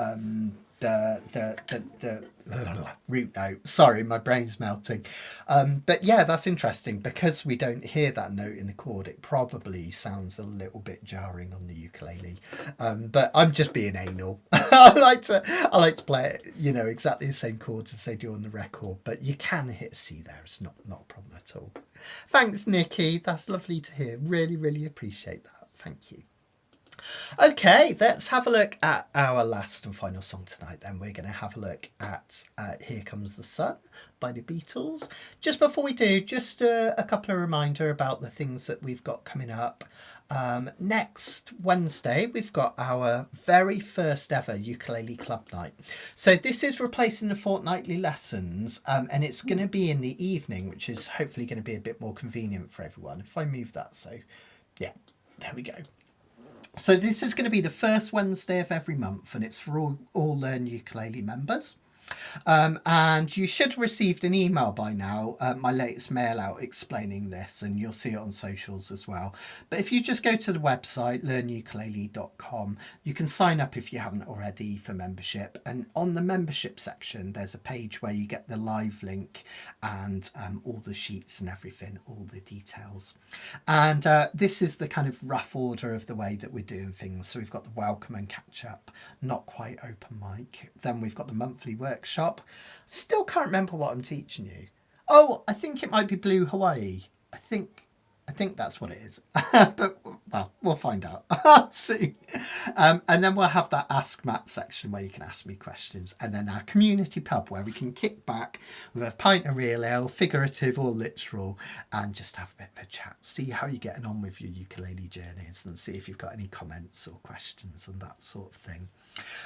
root note. Sorry, my brain's melting. But yeah, that's interesting because we don't hear that note in the chord. It probably sounds a little bit jarring on the ukulele. But I'm just being anal. I like to play it, exactly the same chords as they do on the record. But you can hit C there. It's not a problem at all. Thanks, Nikki. That's lovely to hear. Really, really appreciate that. Thank you. Okay, let's have a look at our last and final song tonight then. We're going to have a look at Here Comes the Sun by the Beatles. Just before we do, just a couple of reminder about the things that we've got coming up. Next Wednesday, we've got our very first ever ukulele club night. So this is replacing the fortnightly lessons, and it's going to be in the evening, which is hopefully going to be a bit more convenient for everyone. If I move that, so yeah, there we go. So this is going to be the first Wednesday of every month, and it's for all Learn Ukulele members. And you should have received an email by now, my latest mail out explaining this, and you'll see it on socials as well. But if you just go to the website learnukulele.com, you can sign up if you haven't already for membership, and on the membership section there's a page where you get the live link and all the sheets and everything, all the details. And this is the kind of rough order of the way that we're doing things. So we've got the welcome and catch up, not quite open mic, then we've got the monthly workshop. Still can't remember what I'm teaching you. Oh, I think it might be Blue Hawaii. I think that's what it is. But well, we'll find out soon. And then we'll have that Ask Matt section where you can ask me questions, and then our community pub where we can kick back with a pint of real ale, figurative or literal, and just have a bit of a chat. See how you're getting on with your ukulele journeys, and see if you've got any comments or questions and that sort of thing.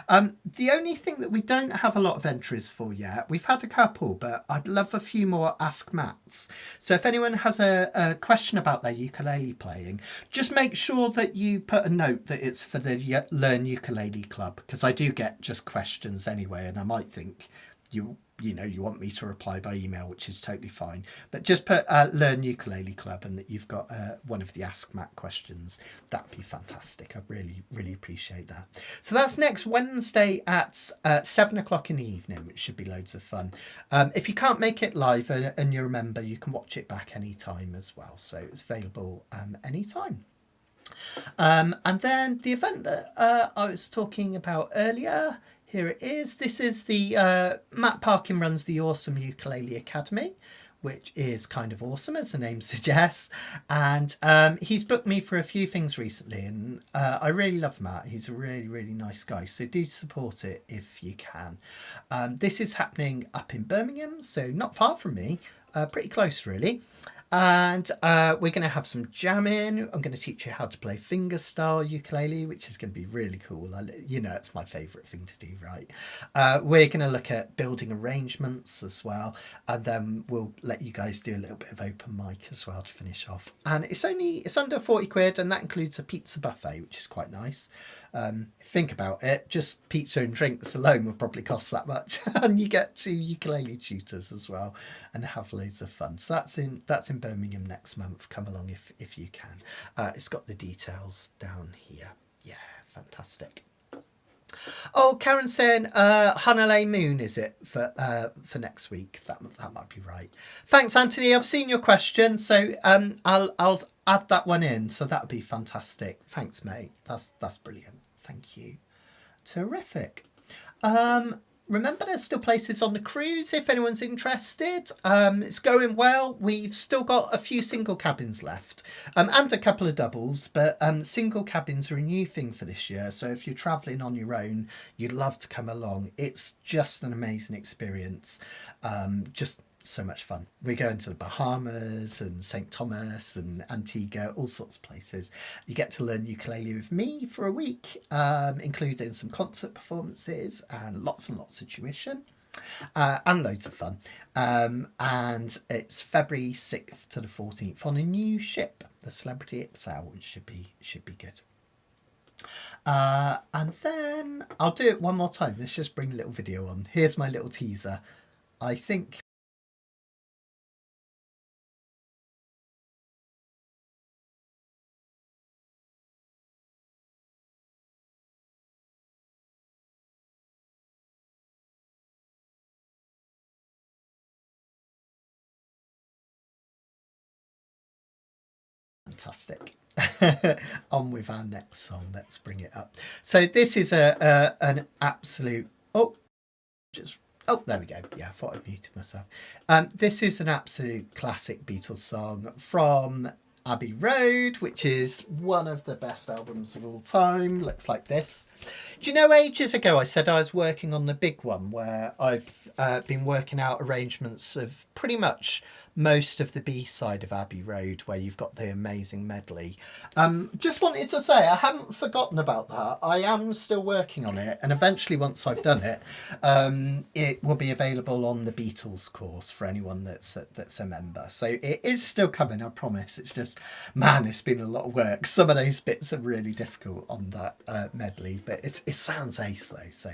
The only thing that we don't have a lot of entries for yet, we've had a couple, but I'd love a few more Ask Matts. So if anyone has a question about their ukulele playing, just make sure that you put a note that it's for the Learn Ukulele Club, because I do get just questions anyway, and I might think you you know, you want me to reply by email, which is totally fine. But just put Learn Ukulele Club and that you've got one of the Ask Matt questions. That'd be fantastic. I really, really appreciate that. So that's next Wednesday at 7 o'clock in the evening, which should be loads of fun. If you can't make it live and you remember, you can watch it back anytime as well. So it's available anytime. And then the event that I was talking about earlier, here it is. This is the Matt Parkin runs the Awesome Ukulele Academy, which is kind of awesome, as the name suggests. And he's booked me for a few things recently, and I really love Matt. He's a really, really nice guy. So do support it if you can. This is happening up in Birmingham, so not far from me, pretty close really. And we're going to have some jamming. I'm going to teach you how to play fingerstyle ukulele, which is going to be really cool. You know, it's my favourite thing to do, right? We're going to look at building arrangements as well. And then we'll let you guys do a little bit of open mic as well to finish off. And it's under 40 quid, and that includes a pizza buffet, which is quite nice. Think about it, just pizza and drinks alone will probably cost that much, and you get 2 ukulele tutors as well and have loads of fun. So that's in Birmingham next month. Come along if you can. It's got the details down here. Yeah, fantastic. Oh, Karen saying Hanalei Moon, is it for next week? That might be right. Thanks, Anthony. I've seen your question, so I'll add that one in. So that'd be fantastic. Thanks, mate. That's brilliant. Thank you. Terrific. Remember, there's still places on the cruise if anyone's interested. It's going well. We've still got a few single cabins left and a couple of doubles, but single cabins are a new thing for this year. So if you're travelling on your own, you'd love to come along. It's just an amazing experience. Just so much fun. We're going to the Bahamas and St. Thomas and Antigua, all sorts of places. You get to learn ukulele with me for a week, including some concert performances and lots of tuition and loads of fun. And it's February 6th to the 14th on a new ship, the Celebrity XL, which should be good. And then I'll do it one more time. Let's just bring a little video on. Here's my little teaser. I think fantastic. On with our next song. Let's bring it up. So this is an absolute there we go. Yeah, I thought I muted myself. This is an absolute classic Beatles song from Abbey Road, which is one of the best albums of all time. Looks like this. Do you know, ages ago I said I was working on the big one, where I've been working out arrangements of pretty much most of the B-side of Abbey Road, where you've got the amazing medley. Just wanted to say I haven't forgotten about that. I am still working on it, and eventually once I've done it, it will be available on the Beatles course for anyone that's a member. So it is still coming, I promise. It's just, man, it's been a lot of work. Some of those bits are really difficult on that medley, but it sounds ace though. So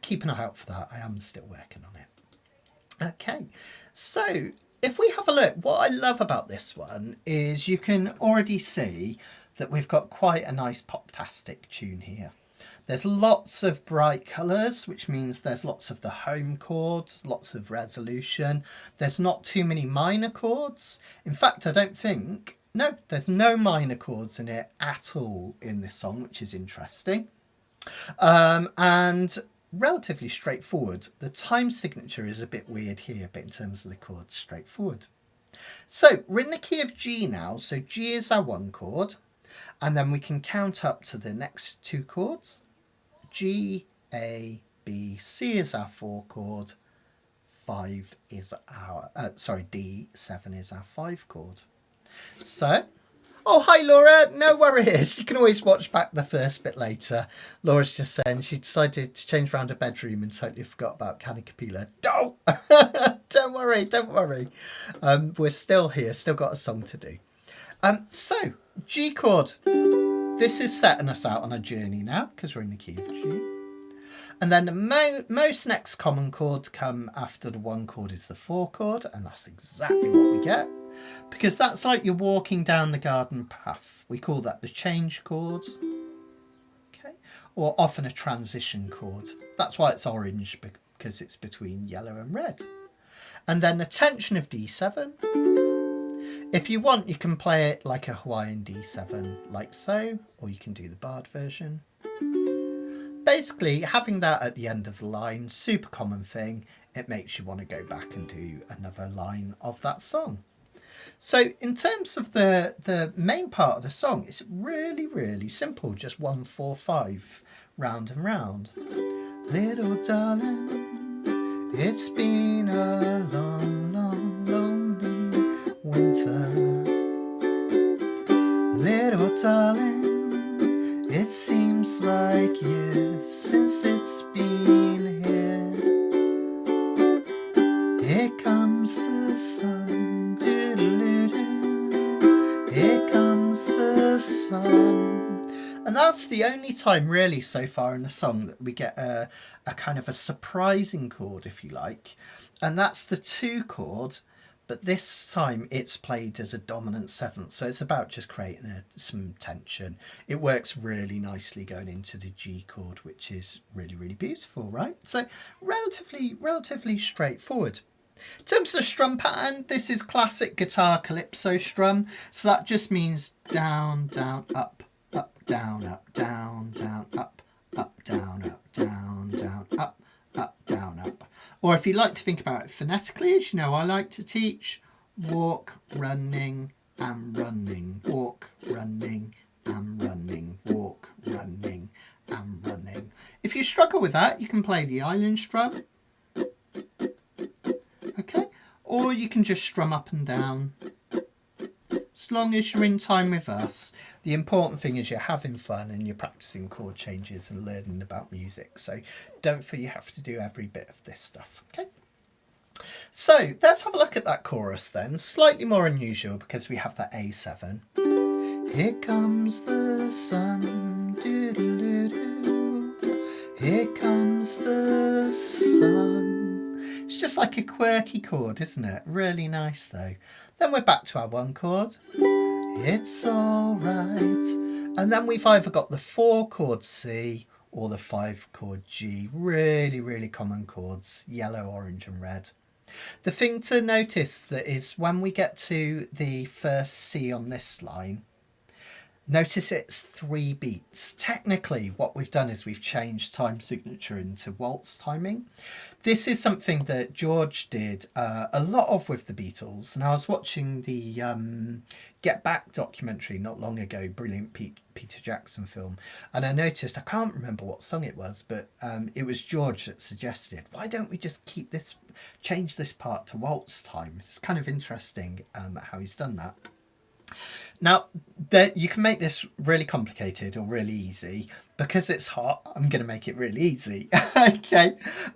keep an eye out for that. I am still working on it. Okay, so if we have a look, what I love about this one is you can already see that we've got quite a nice pop-tastic tune here. There's lots of bright colours, which means there's lots of the home chords, lots of resolution. There's not too many minor chords. In fact, I don't think, no, there's no minor chords in it at all in this song, which is interesting. And relatively straightforward. The time signature is a bit weird here, but in terms of the chords, straightforward. So we're in the key of G now. So G is our 1 chord, and then we can count up to the next 2 chords. G, A, B, C is our 4 chord. 5 is our D7 is our 5 chord. So, oh, hi Laura, no worries. You can always watch back the first bit later. Laura's just saying she decided to change around her bedroom and totally forgot about Kanikapila. Don't worry. We're still here, still got a song to do. So, G chord. This is setting us out on a journey now, because we're in the key of G. And then the most next common chord to come after the 1 chord is the 4 chord, and that's exactly what we get, because that's like you're walking down the garden path. We call that the change chord, okay, or often a transition chord. That's why it's orange, because it's between yellow and red. And then the tension of D7. If you want, you can play it like a Hawaiian D7, like so, or you can do the barred version. Basically, having that at the end of the line, super common thing. It makes you want to go back and do another line of that song. So in terms of the main part of the song, it's really, really simple. Just 1, 4, 5, round and round. Little darling, it's been a long, long, lonely winter. Little darling, it seems like years since it's been here. Here comes the sun, doo-doo-doo-doo. Here comes the sun. And that's the only time really so far in the song that we get a kind of a surprising chord, if you like. And that's the 2 chord. But this time it's played as a dominant 7th, so it's about just creating some tension. It works really nicely going into the G chord, which is really, really beautiful, right? So relatively straightforward. In terms of the strum pattern, this is classic guitar calypso strum. So that just means down, down, up, up, down, up, down, down, up, up, down, up, down, down, up, up, down, up. Or if you like to think about it phonetically, as you know, I like to teach walk, running, and running. Walk, running, and running. Walk, running, and running. If you struggle with that, you can play the island strum. Okay, or you can just strum up and down. As long as you're in time with us, the important thing is you're having fun and you're practicing chord changes and learning about music. So don't feel you have to do every bit of this stuff. Okay. So let's have a look at that chorus then. Slightly more unusual because we have that A7. Here comes the sun. Doo-doo-doo-doo. Here comes the sun. It's just like a quirky chord, isn't it? Really nice though. Then we're back to our 1 chord. It's all right. And then we've either got the 4 chord C or the 5 chord G. Really, really common chords. Yellow, orange and red. The thing to notice that is when we get to the first C on this line, notice it's 3 beats. Technically, what we've done is we've changed time signature into waltz timing. This is something that George did a lot of with the Beatles. And I was watching the Get Back documentary not long ago, brilliant Peter Jackson film. And I noticed, I can't remember what song it was, but it was George that suggested, why don't we just change this part to waltz time? It's kind of interesting how he's done that. Now, you can make this really complicated or really easy. Because it's hot, I'm going to make it really easy. Okay,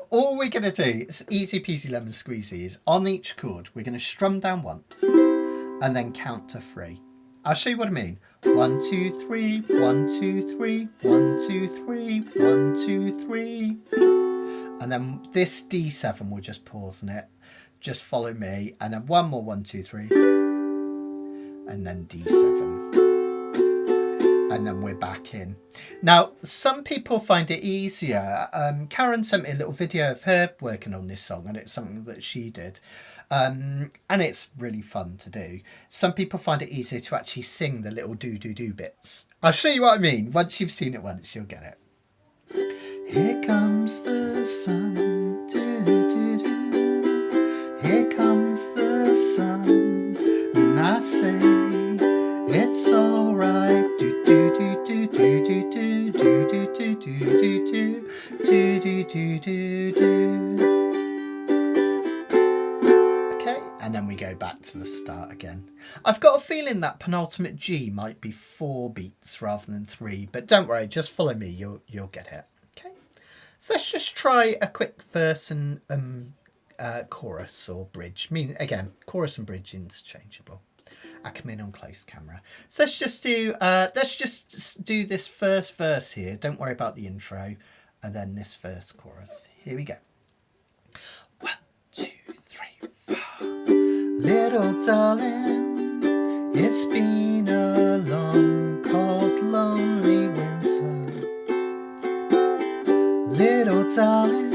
all we're going to do is easy peasy lemon squeezy is on each chord, we're going to strum down once and then count to 3. I'll show you what I mean. 1, 2, 3, 1, 2, 3, 1, 2, 3, 1, 2, 3. And then this D7, we'll just pause on it. Just follow me. And then one more 1, 2, 3. And then D7. And then we're back in. Now, some people find it easier. Karen sent me a little video of her working on this song, and it's something that she did. And it's really fun to do. Some people find it easier to actually sing the little do-do-do bits. I'll show you what I mean. Once you've seen it once, you'll get it. Here comes the sun. Do-do-do. Here comes the sun. And I say, it's all right. Do do do do do do do do do do do do do do do do. Okay, and then we go back to the start again. I've got a feeling that penultimate G might be 4 beats rather than 3, but don't worry, just follow me. You'll get it. Okay, so let's just try a quick verse and chorus or bridge. I mean, again, chorus and bridge interchangeable. I come in on close camera. So let's just do this first verse here. Don't worry about the intro. and then this verse chorus. Here we go. 1, 2, 3, 4. Little darling, it's been a long, cold, lonely winter. Little darling,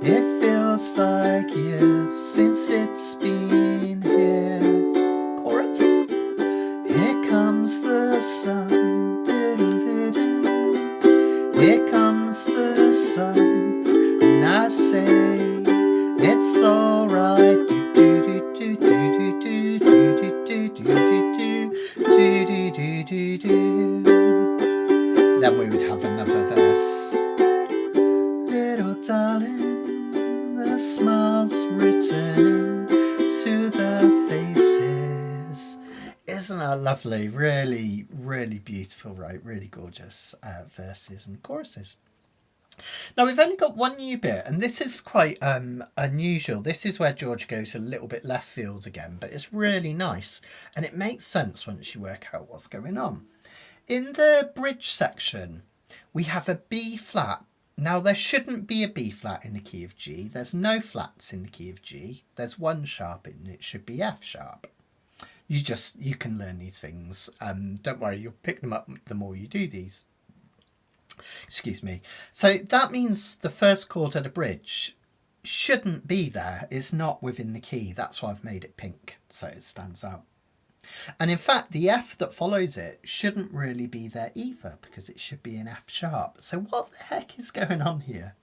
it feels like years since it's been here. Chorus. Here comes the sun. Here comes the sun. And I say it's alright. Then we would have another verse. Little darling, the smiles returning to the faces. Isn't that lovely? Really, really beautiful, right? Really gorgeous verses and choruses. Now we've only got one new bit, and this is quite unusual. This is where George goes a little bit left field again, but it's really nice, and it makes sense once you work out what's going on. In the bridge section, we have a B flat. Now there shouldn't be a B flat in the key of G. There's no flats in the key of G. There's one sharp and it should be F sharp. You can learn these things. Don't worry, you'll pick them up the more you do these. Excuse me. So that means the first chord at a bridge shouldn't be there. It's not within the key. That's why I've made it pink, so it stands out. And in fact, the F that follows it shouldn't really be there either, because it should be an F sharp. So what the heck is going on here?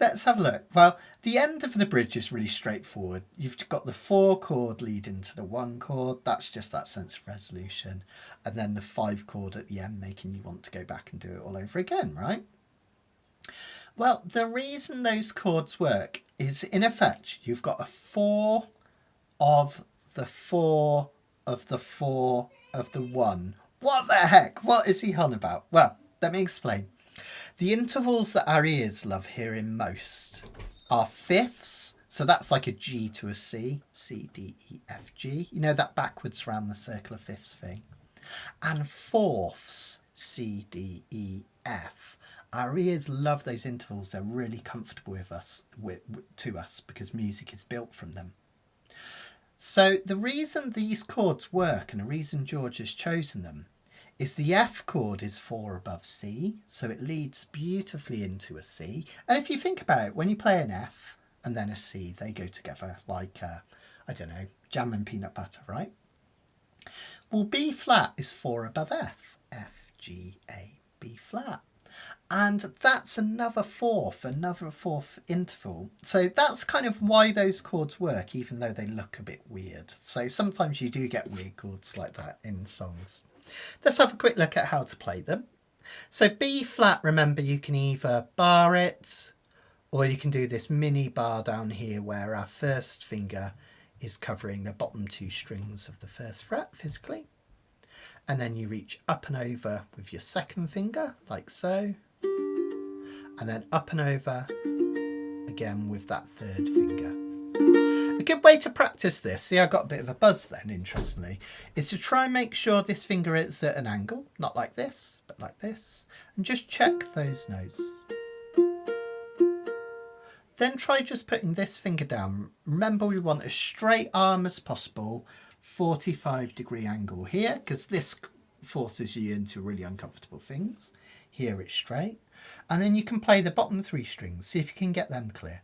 Let's have a look. Well, the end of the bridge is really straightforward. You've got the 4 chord leading to the 1 chord. That's just that sense of resolution. And then the 5 chord at the end making you want to go back and do it all over again, right? Well, the reason those chords work is, in effect, you've got a 4 of the 4 of the 4 of the 1. What the heck? What is he on about? Well, let me explain. The intervals that our ears love hearing most are fifths. So that's like a G to a C. C, D, E, F, G. You know that backwards round the circle of fifths thing. And fourths. C, D, E, F. Our ears love those intervals. They're really comfortable with us, to us, because music is built from them. So the reason these chords work, and the reason George has chosen them, is the F chord is 4 above C, so it leads beautifully into a C. And if you think about it, when you play an F and then a C, they go together like, I don't know, jam and peanut butter, right? Well, B flat is 4 above F. F, G, A, B flat. And that's another fourth interval. So that's kind of why those chords work, even though they look a bit weird. So sometimes you do get weird chords like that in songs. Let's have a quick look at how to play them. So B flat, remember, you can either bar it, or you can do this mini bar down here where our first finger is covering the bottom 2 strings of the first fret physically. And then you reach up and over with your second finger, like so. And then up and over again with that third finger. A good way to practice this, see I got a bit of a buzz then, interestingly, is to try and make sure this finger is at an angle, not like this, but like this, and just check those notes. Then try just putting this finger down. Remember, we want a straight arm as possible, 45-degree angle here, because this forces you into really uncomfortable things. Here it's straight. And then you can play the bottom 3 strings, see if you can get them clear.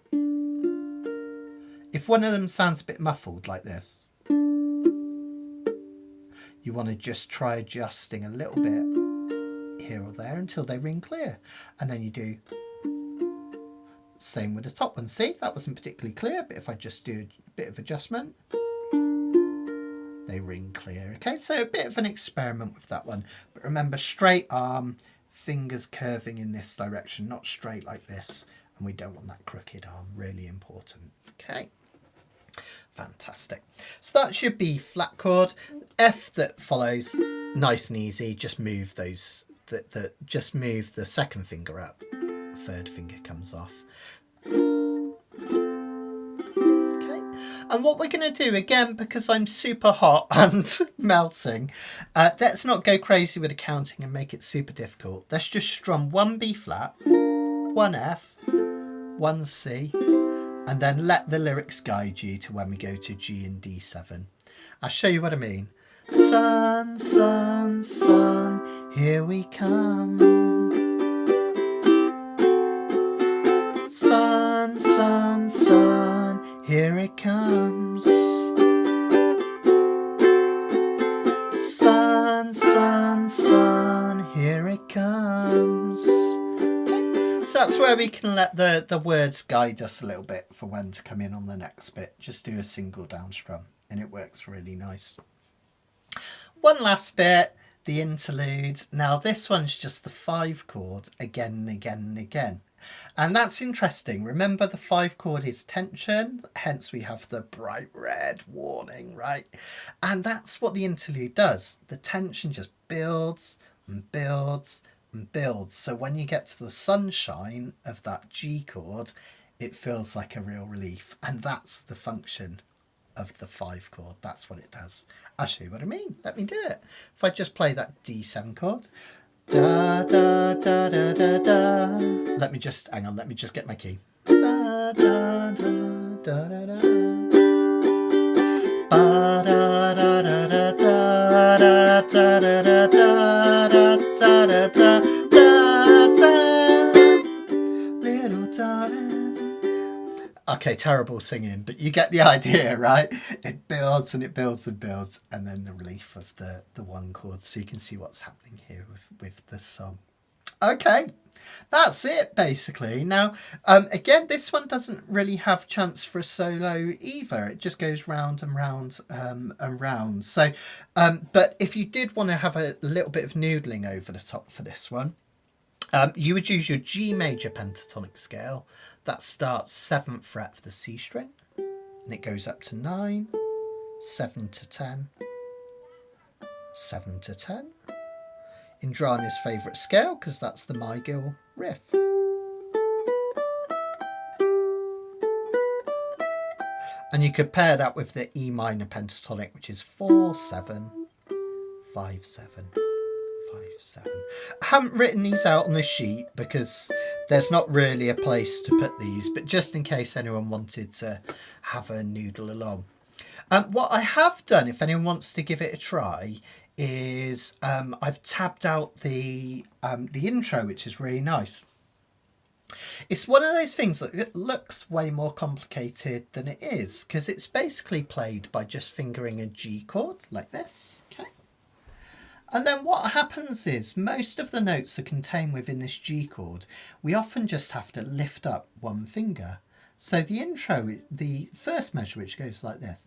If one of them sounds a bit muffled like this, you want to just try adjusting a little bit here or there until they ring clear. And then you do same with the top one. See, that wasn't particularly clear, but if I just do a bit of adjustment, they ring clear. Okay, so a bit of an experiment with that one. But remember, straight arm, fingers curving in this direction, not straight like this. And we don't want that crooked arm, really important. Okay. Fantastic. So that's your B flat chord. F that follows, nice and easy. Just move those. Just move the second finger up. Third finger comes off. Okay. And what we're going to do again, because I'm super hot and melting, let's not go crazy with the counting and make it super difficult. Let's just strum 1 B flat. one F, one C, and then let the lyrics guide you to when we go to G and D7. I'll show you what I mean. Sun, sun, sun, here we come. Sun, sun, sun, here it comes. Sun, sun, sun, here it comes. Okay. So that's where we can let the words guide us a little bit for when to come in on the next bit. Just do a single down strum and it works really nice. One last bit, the interlude. Now this one's just the 5 chord again and again and again. And that's interesting. Remember, the 5 chord is tension, hence we have the bright red warning, right? And that's what the interlude does. The tension just builds and builds and builds. So when you get to the sunshine of that G chord, it feels like a real relief. And that's the function of the 5 chord. That's what it does. I'll show you what I mean. Let me do it. If I just play that D7 chord. Da, da, da, da, da, da. Let me just, hang on, let me just get my key. Da, da, da, da, da, da. Ba, da, da, da, da, da, da, da, da, da, da, da, da, da, da. Little darling. Okay, terrible singing, but you get the idea, right? It builds and it builds and builds, and then the relief of the 1 chord, so you can see what's happening here with the song. Okay, that's it basically. Now, again, this one doesn't really have chance for a solo either. It just goes round and round and round. So, but if you did want to have a little bit of noodling over the top for this one, you would use your G major pentatonic scale. That starts 7th fret for the C string, and it goes up to 9, 7 to 10, 7 to 10. Indrani's favourite scale, because that's the Mygil riff. And you could pair that with the E minor pentatonic, which is 4, 7, 5, 7. 5, 7. I haven't written these out on the sheet because there's not really a place to put these, but just in case anyone wanted to have a noodle along. What I have done, if anyone wants to give it a try, is I've tabbed out the intro, which is really nice. It's one of those things that looks way more complicated than it is, because it's basically played by just fingering a G chord like this. Okay. And then what happens is most of the notes are contained within this G chord. We often just have to lift up one finger. So the intro, the first measure, which goes like this.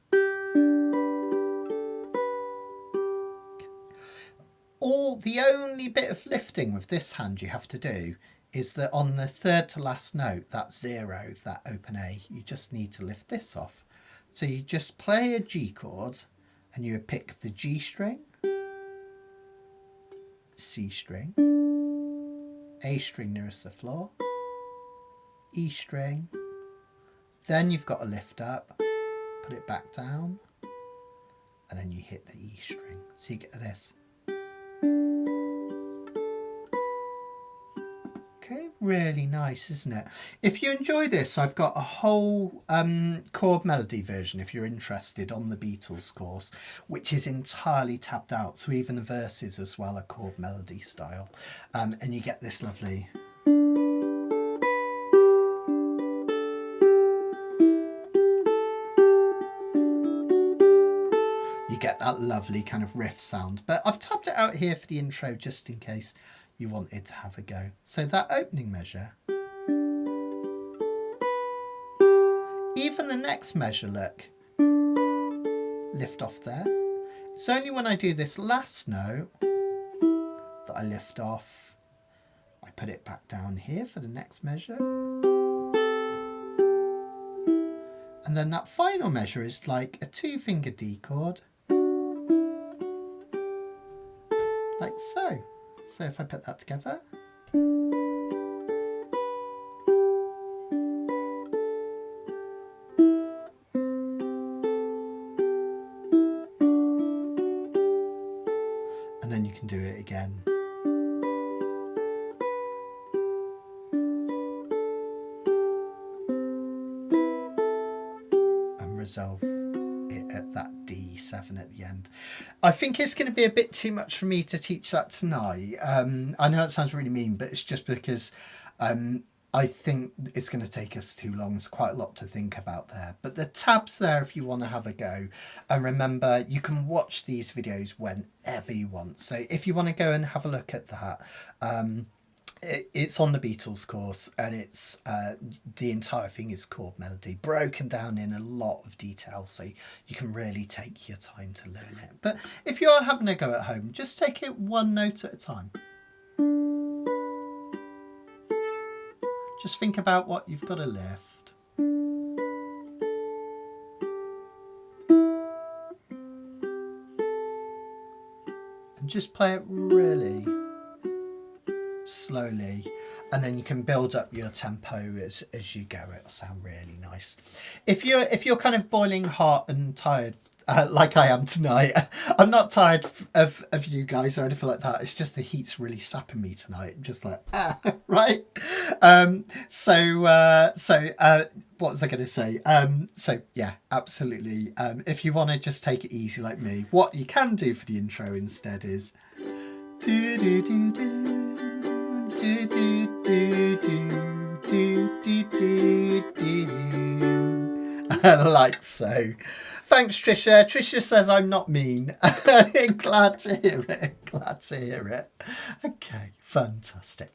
The only bit of lifting with this hand you have to do is that on the 3rd to last note, that 0, that open A, you just need to lift this off. So you just play a G chord and you pick the G string, C string, A string nearest the floor, E string, then you've got to lift up, put it back down, and then you hit the E string. So you get this. Okay, really nice, isn't it? If you enjoy this, I've got a whole chord melody version, if you're interested, on the Beatles course, which is entirely tabbed out. So even the verses as well are chord melody style. And you get this lovely... You get that lovely kind of riff sound. But I've tabbed it out here for the intro just in case you wanted to have a go. So that opening measure, even the next measure, look, lift off there. It's only when I do this last note that I lift off. I put it back down here for the next measure. And then that final measure is like a 2-finger D chord, like so. So if I put that together, and then you can do it again. resolve it at that D7 at the end. I think it's going to be a bit too much for me to teach that tonight. I know it sounds really mean, but it's just because I think it's going to take us too long. There's quite a lot to think about there. But the tab's there if you want to have a go. And remember, you can watch these videos whenever you want. So if you want to go and have a look at that, it's on the Beatles course, and it's the entire thing is chord melody, broken down in a lot of detail, so you can really take your time to learn it. But if you are having a go at home, just take it one note at a time. Just think about what you've got to lift. And just play it really slowly, and then you can build up your tempo as you go. It'll sound really nice. If you're kind of boiling hot and tired, like I am tonight, I'm not tired of you guys or anything like that. It's just the heat's really sapping me tonight. I'm just like, right. So what was I going to say? So yeah, absolutely. If you want to just take it easy like me, what you can do for the intro instead is do do do do do do do do do do do, like so. Thanks, Trisha. Trisha says I'm not mean. Glad to hear it. Glad to hear it. Okay, fantastic.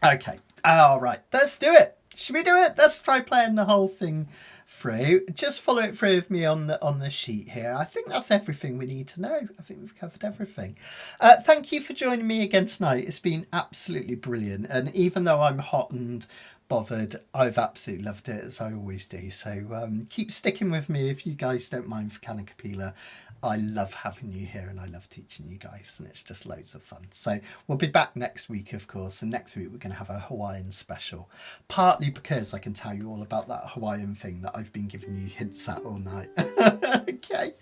Okay, all right, let's do it. Should we do it? Let's try playing the whole thing through. Just follow it through with me on the sheet here. I think that's everything we need to know. I think we've covered everything. Thank you for joining me again tonight. It's been absolutely brilliant. And even though I'm hot and bothered, I've absolutely loved it, as I always do. So keep sticking with me if you guys don't mind for Kanikapila. I love having you here and I love teaching you guys, and it's just loads of fun. So we'll be back next week, of course, and next week we're going to have a Hawaiian special, partly because I can tell you all about that Hawaiian thing that I've been giving you hints at all night. Okay,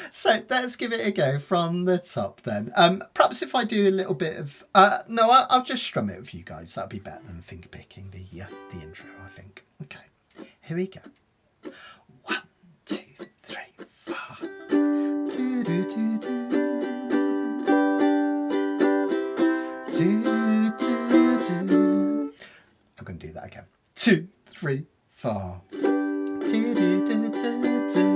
so let's give it a go from the top then. Perhaps if I do a little bit of no, I'll just strum it with you guys. That'll be better than finger picking the intro, I think. Okay, here we go. 1, 2, 3, 4. Do, do, do, do. Do, do, do. I'm going to do that again. 2, 3, 4. Do, do, do, do, do.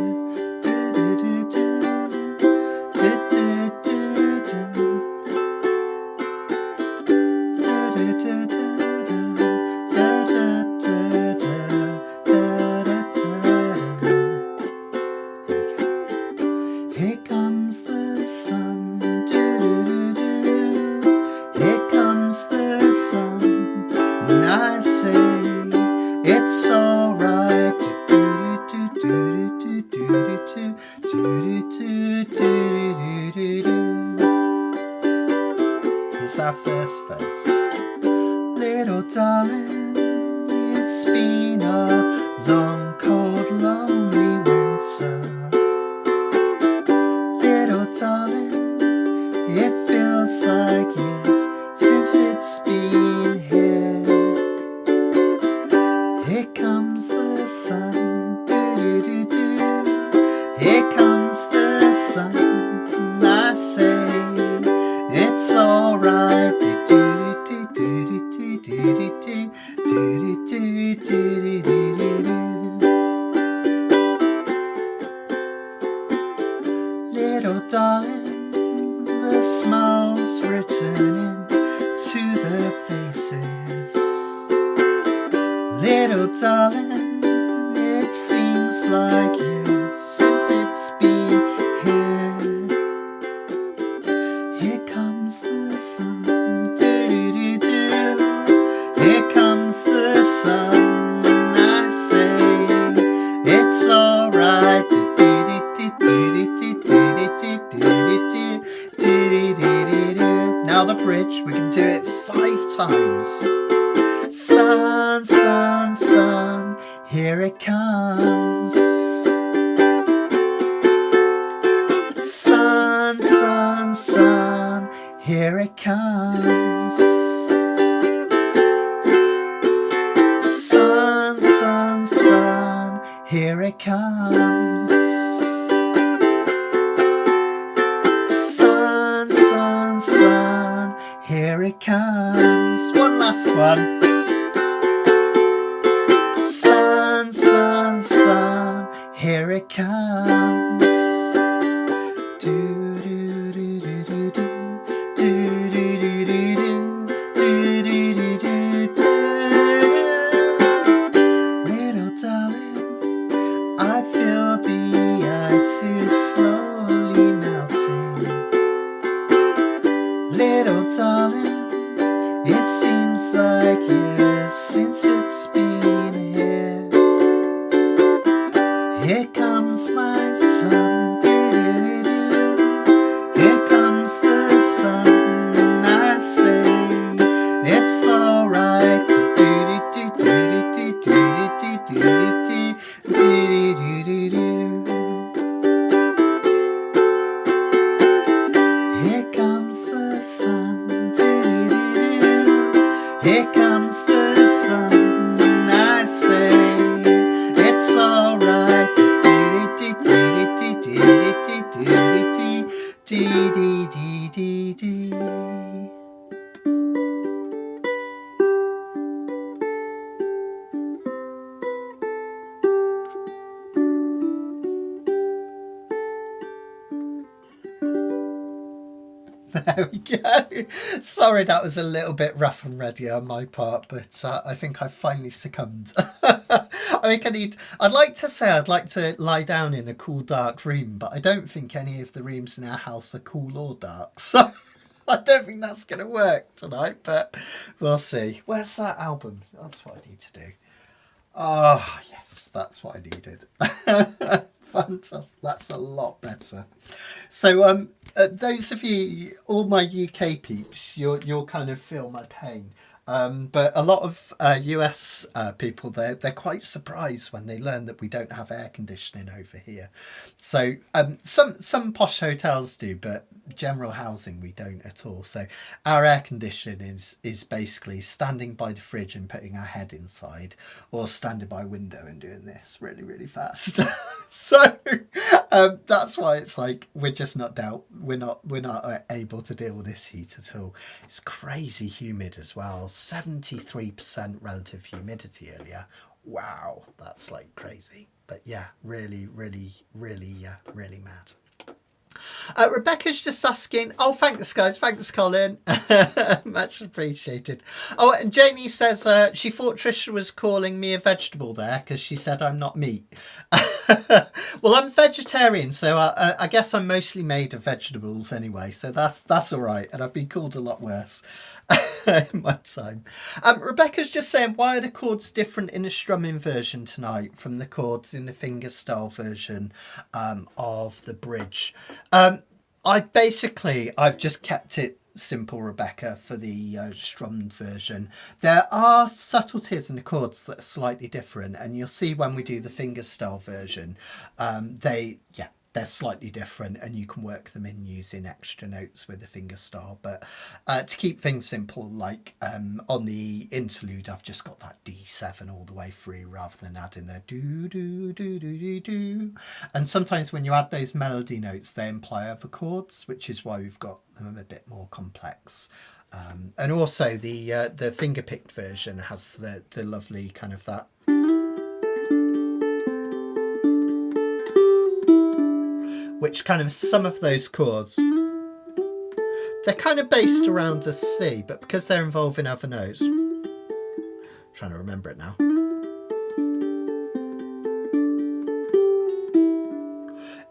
Here's our first verse. Little darling, it's been a long, cold, lonely winter. Little darling, it feels like years since it's been here. Here comes the sun, do-do-do-do. Here comes the sun, and I say it's alright. Little darling, the smiles returning to their faces. Little darling, it seems like years since it's been here. Here comes the sun, do-do-do-do. Here comes the sun, and I say it's alright. Now the bridge, we can do it 5 times. Sun, sun, sun, here it comes. Sun, sun, sun, here it comes. Sun, sun, sun, here it comes. it comes. One last one. Sun, sun, sun, here it comes. Do, do, do, do, do, do. Do, do, do, do, do. Do, do, do, do, do. Little darling, I feel the ice is slowly melting. Little darling, it seems like years since it's been here. Here comes my sun, doo-doo-doo-doo. Here comes the sun, and I say it's alright. Here comes the sun, here comes the sun, and I say it's alright. There we go. Sorry, that was a little bit rough and ready on my part, but I think I've finally succumbed. I think I'd like to say I'd like to lie down in a cool, dark room, but I don't think any of the rooms in our house are cool or dark, so I don't think that's going to work tonight, but we'll see. Where's that album? That's what I need to do. Oh, yes, that's what I needed. Fantastic. That's a lot better. So those of you, all my UK peeps, you'll kind of feel my pain. But a lot of US people, they're quite surprised when they learn that we don't have air conditioning over here. So some posh hotels do, but general housing we don't at all. So our air conditioning is basically standing by the fridge and putting our head inside, or standing by a window and doing this really, really fast. So that's why it's like we're just not we're not able to deal with this heat at all. It's crazy humid as well. 73% relative humidity earlier. Wow, that's like crazy. But yeah, really, really, really, really mad. Rebecca's just asking, oh, thanks guys, thanks Colin, much appreciated. Oh, and Janie says she thought Trisha was calling me a vegetable there because she said I'm not meat. Well, I'm vegetarian, so I guess I'm mostly made of vegetables anyway, so that's all right, and I've been called a lot worse in my time. Rebecca's just saying, why are the chords different in the strumming version tonight from the chords in the fingerstyle version of the bridge? I've just kept it simple, Rebecca, for the strummed version. There are subtleties in the chords that are slightly different, and you'll see when we do the fingerstyle version, they're slightly different, and you can work them in using extra notes with the fingerstyle. But to keep things simple, like on the interlude, I've just got that D7 all the way through rather than adding the do do do do do do. And sometimes when you add those melody notes, they imply other chords, which is why we've got them a bit more complex. And also the finger-picked version has the lovely kind of that, which kind of some of those chords, they're kind of based around a C, but because they're involving other notes, I'm trying to remember it now.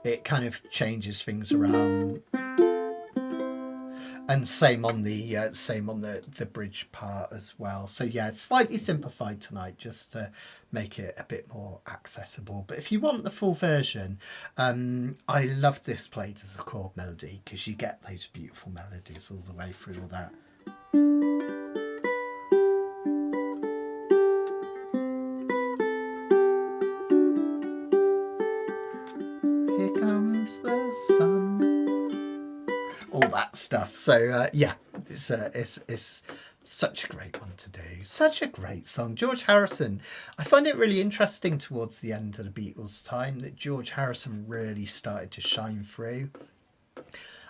It kind of changes things around. And same on the bridge part as well. So yeah, it's slightly simplified tonight just to make it a bit more accessible. But if you want the full version, I love this played as a chord melody because you get those beautiful melodies all the way through all that. Here comes the sun. All that stuff. So yeah, it's such a great one to do. Such a great song. George Harrison. I find it really interesting towards the end of the Beatles' time that George Harrison really started to shine through.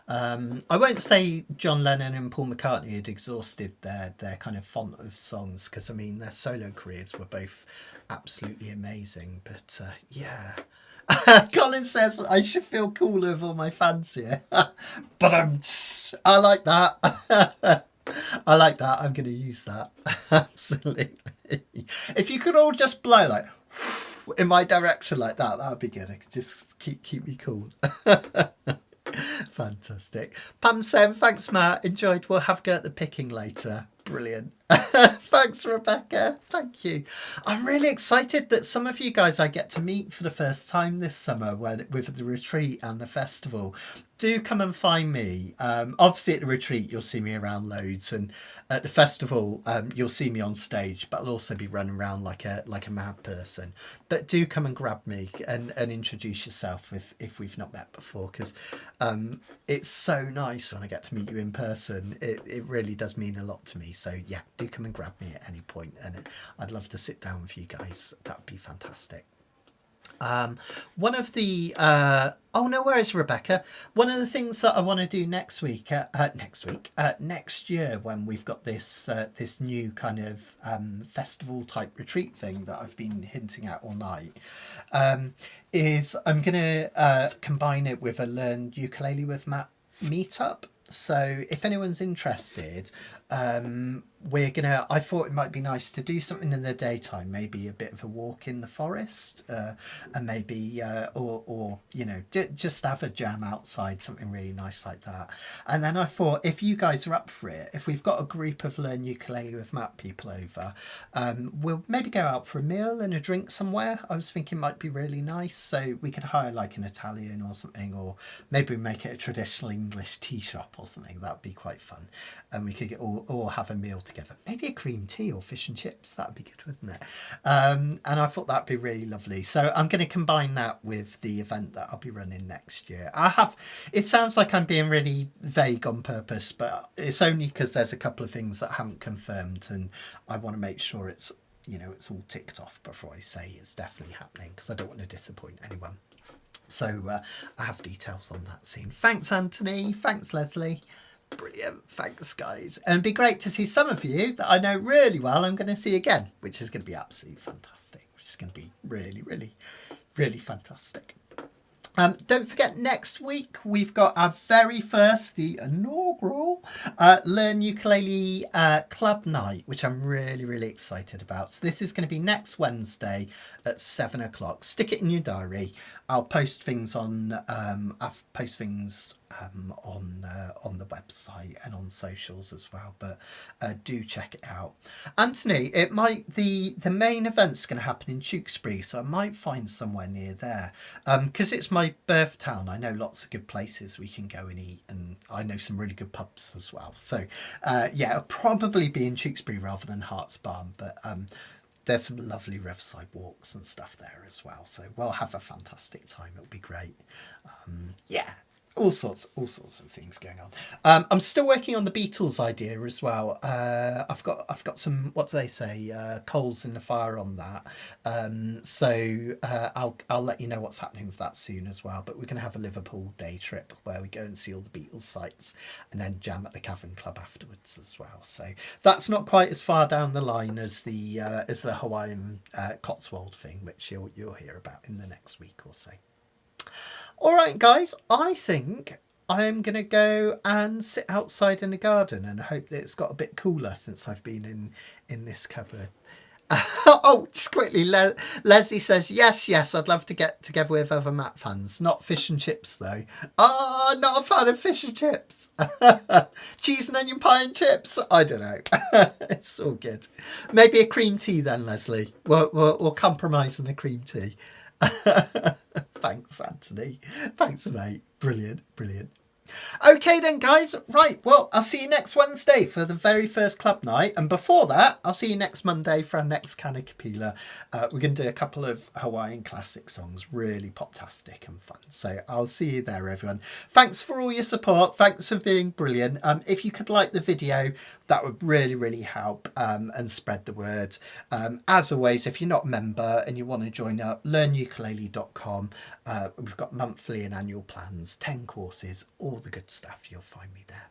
I won't say John Lennon and Paul McCartney had exhausted their kind of font of songs, because I mean their solo careers were both absolutely amazing. But yeah, Colin says I should feel cooler with all my fans here, but I like that. I like that. I'm going to use that. Absolutely. If you could all just blow like in my direction like that, that would be good. I could just keep me cool. Fantastic. Pam saying, thanks, Matt. Enjoyed. We'll have a go at the picking later. Brilliant. Thanks, Rebecca. Thank you. I'm really excited that some of you guys I get to meet for the first time this summer with the retreat and the festival. Do come and find me. Obviously at the retreat you'll see me around loads, and at the festival you'll see me on stage, but I'll also be running around like a mad person. But do come and grab me and introduce yourself if we've not met before, because it's so nice when I get to meet you in person. It really does mean a lot to me. So yeah, do come and grab me at any point, and I'd love to sit down with you guys. That would be fantastic. One of the oh no, where is Rebecca? One of the things that I want to do next year, when we've got this this new kind of festival type retreat thing that I've been hinting at all night, is I'm going to combine it with a Learn Ukulele with Matt meetup. So if anyone's interested, I thought it might be nice to do something in the daytime, maybe a bit of a walk in the forest, and maybe or you know, just have a jam outside, something really nice like that. And then I thought, if you guys are up for it, if we've got a group of Learn Ukulele with Matt people over, we'll maybe go out for a meal and a drink somewhere. I was thinking might be really nice, so we could hire like an Italian or something, or maybe make it a traditional English tea shop or something. That'd be quite fun, and we could get or have a meal together, maybe a cream tea or fish and chips. That'd be good, wouldn't it? And I thought that'd be really lovely. So I'm going to combine that with the event that I'll be running next year. It sounds like I'm being really vague on purpose, but it's only because there's a couple of things that I haven't confirmed, and I want to make sure it's, you know, it's all ticked off before I say it's definitely happening, because I don't want to disappoint anyone. So I have details on that soon. Thanks, Anthony. Thanks, Leslie. Brilliant. Thanks, guys. And it'd be great to see some of you that I know really well I'm going to see again, which is going to be absolutely fantastic. Which is going to be really, really, really fantastic. Don't forget, next week we've got our very first, the inaugural Learn Ukulele Club Night, which I'm really, really excited about. So this is going to be next Wednesday at 7 o'clock. Stick it in your diary. I'll post things on on the website and on socials as well, but do check it out. Anthony, the main event's going to happen in Tewkesbury, so I might find somewhere near there, because it's my birth town. I know lots of good places we can go and eat, and I know some really good pubs as well. So yeah, it'll probably be in Tewkesbury rather than Hartsbarn, but there's some lovely riverside walks and stuff there as well. So we'll have a fantastic time. It'll be great. Yeah. All sorts of things going on. I'm still working on the Beatles idea as well. I've got some, what do they say, coals in the fire on that. So I'll let you know what's happening with that soon as well. But we're going to have a Liverpool day trip where we go and see all the Beatles sites, and then jam at the Cavern Club afterwards as well. So that's not quite as far down the line as the Hawaiian Cotswold thing, which you'll hear about in the next week or so. All right, guys, I think I'm going to go and sit outside in the garden and hope that it's got a bit cooler since I've been in this cupboard. Oh, just quickly, Leslie says, yes, I'd love to get together with other Matt fans. Not fish and chips, though. Oh, not a fan of fish and chips. Cheese and onion pie and chips? I don't know. It's all good. Maybe a cream tea then, Leslie. We'll compromise on a cream tea. Thanks, Anthony. Thanks, mate. Brilliant. Okay then, guys. Right, well, I'll see you next Wednesday for the very first club night, and before that I'll see you next Monday for our next Kanikapila. We're going to do a couple of Hawaiian classic songs, really pop-tastic and fun. So I'll see you there, everyone. Thanks for all your support. Thanks for being brilliant. If you could like the video, that would really help, and spread the word. As always, if you're not a member and you want to join up, learnukulele.com. We've got monthly and annual plans, 10 courses, all all the good stuff. You'll find me there.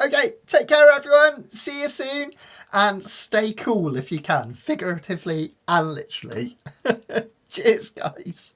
Okay, take care everyone. See you soon. And stay cool if you can, figuratively and literally. Cheers, guys.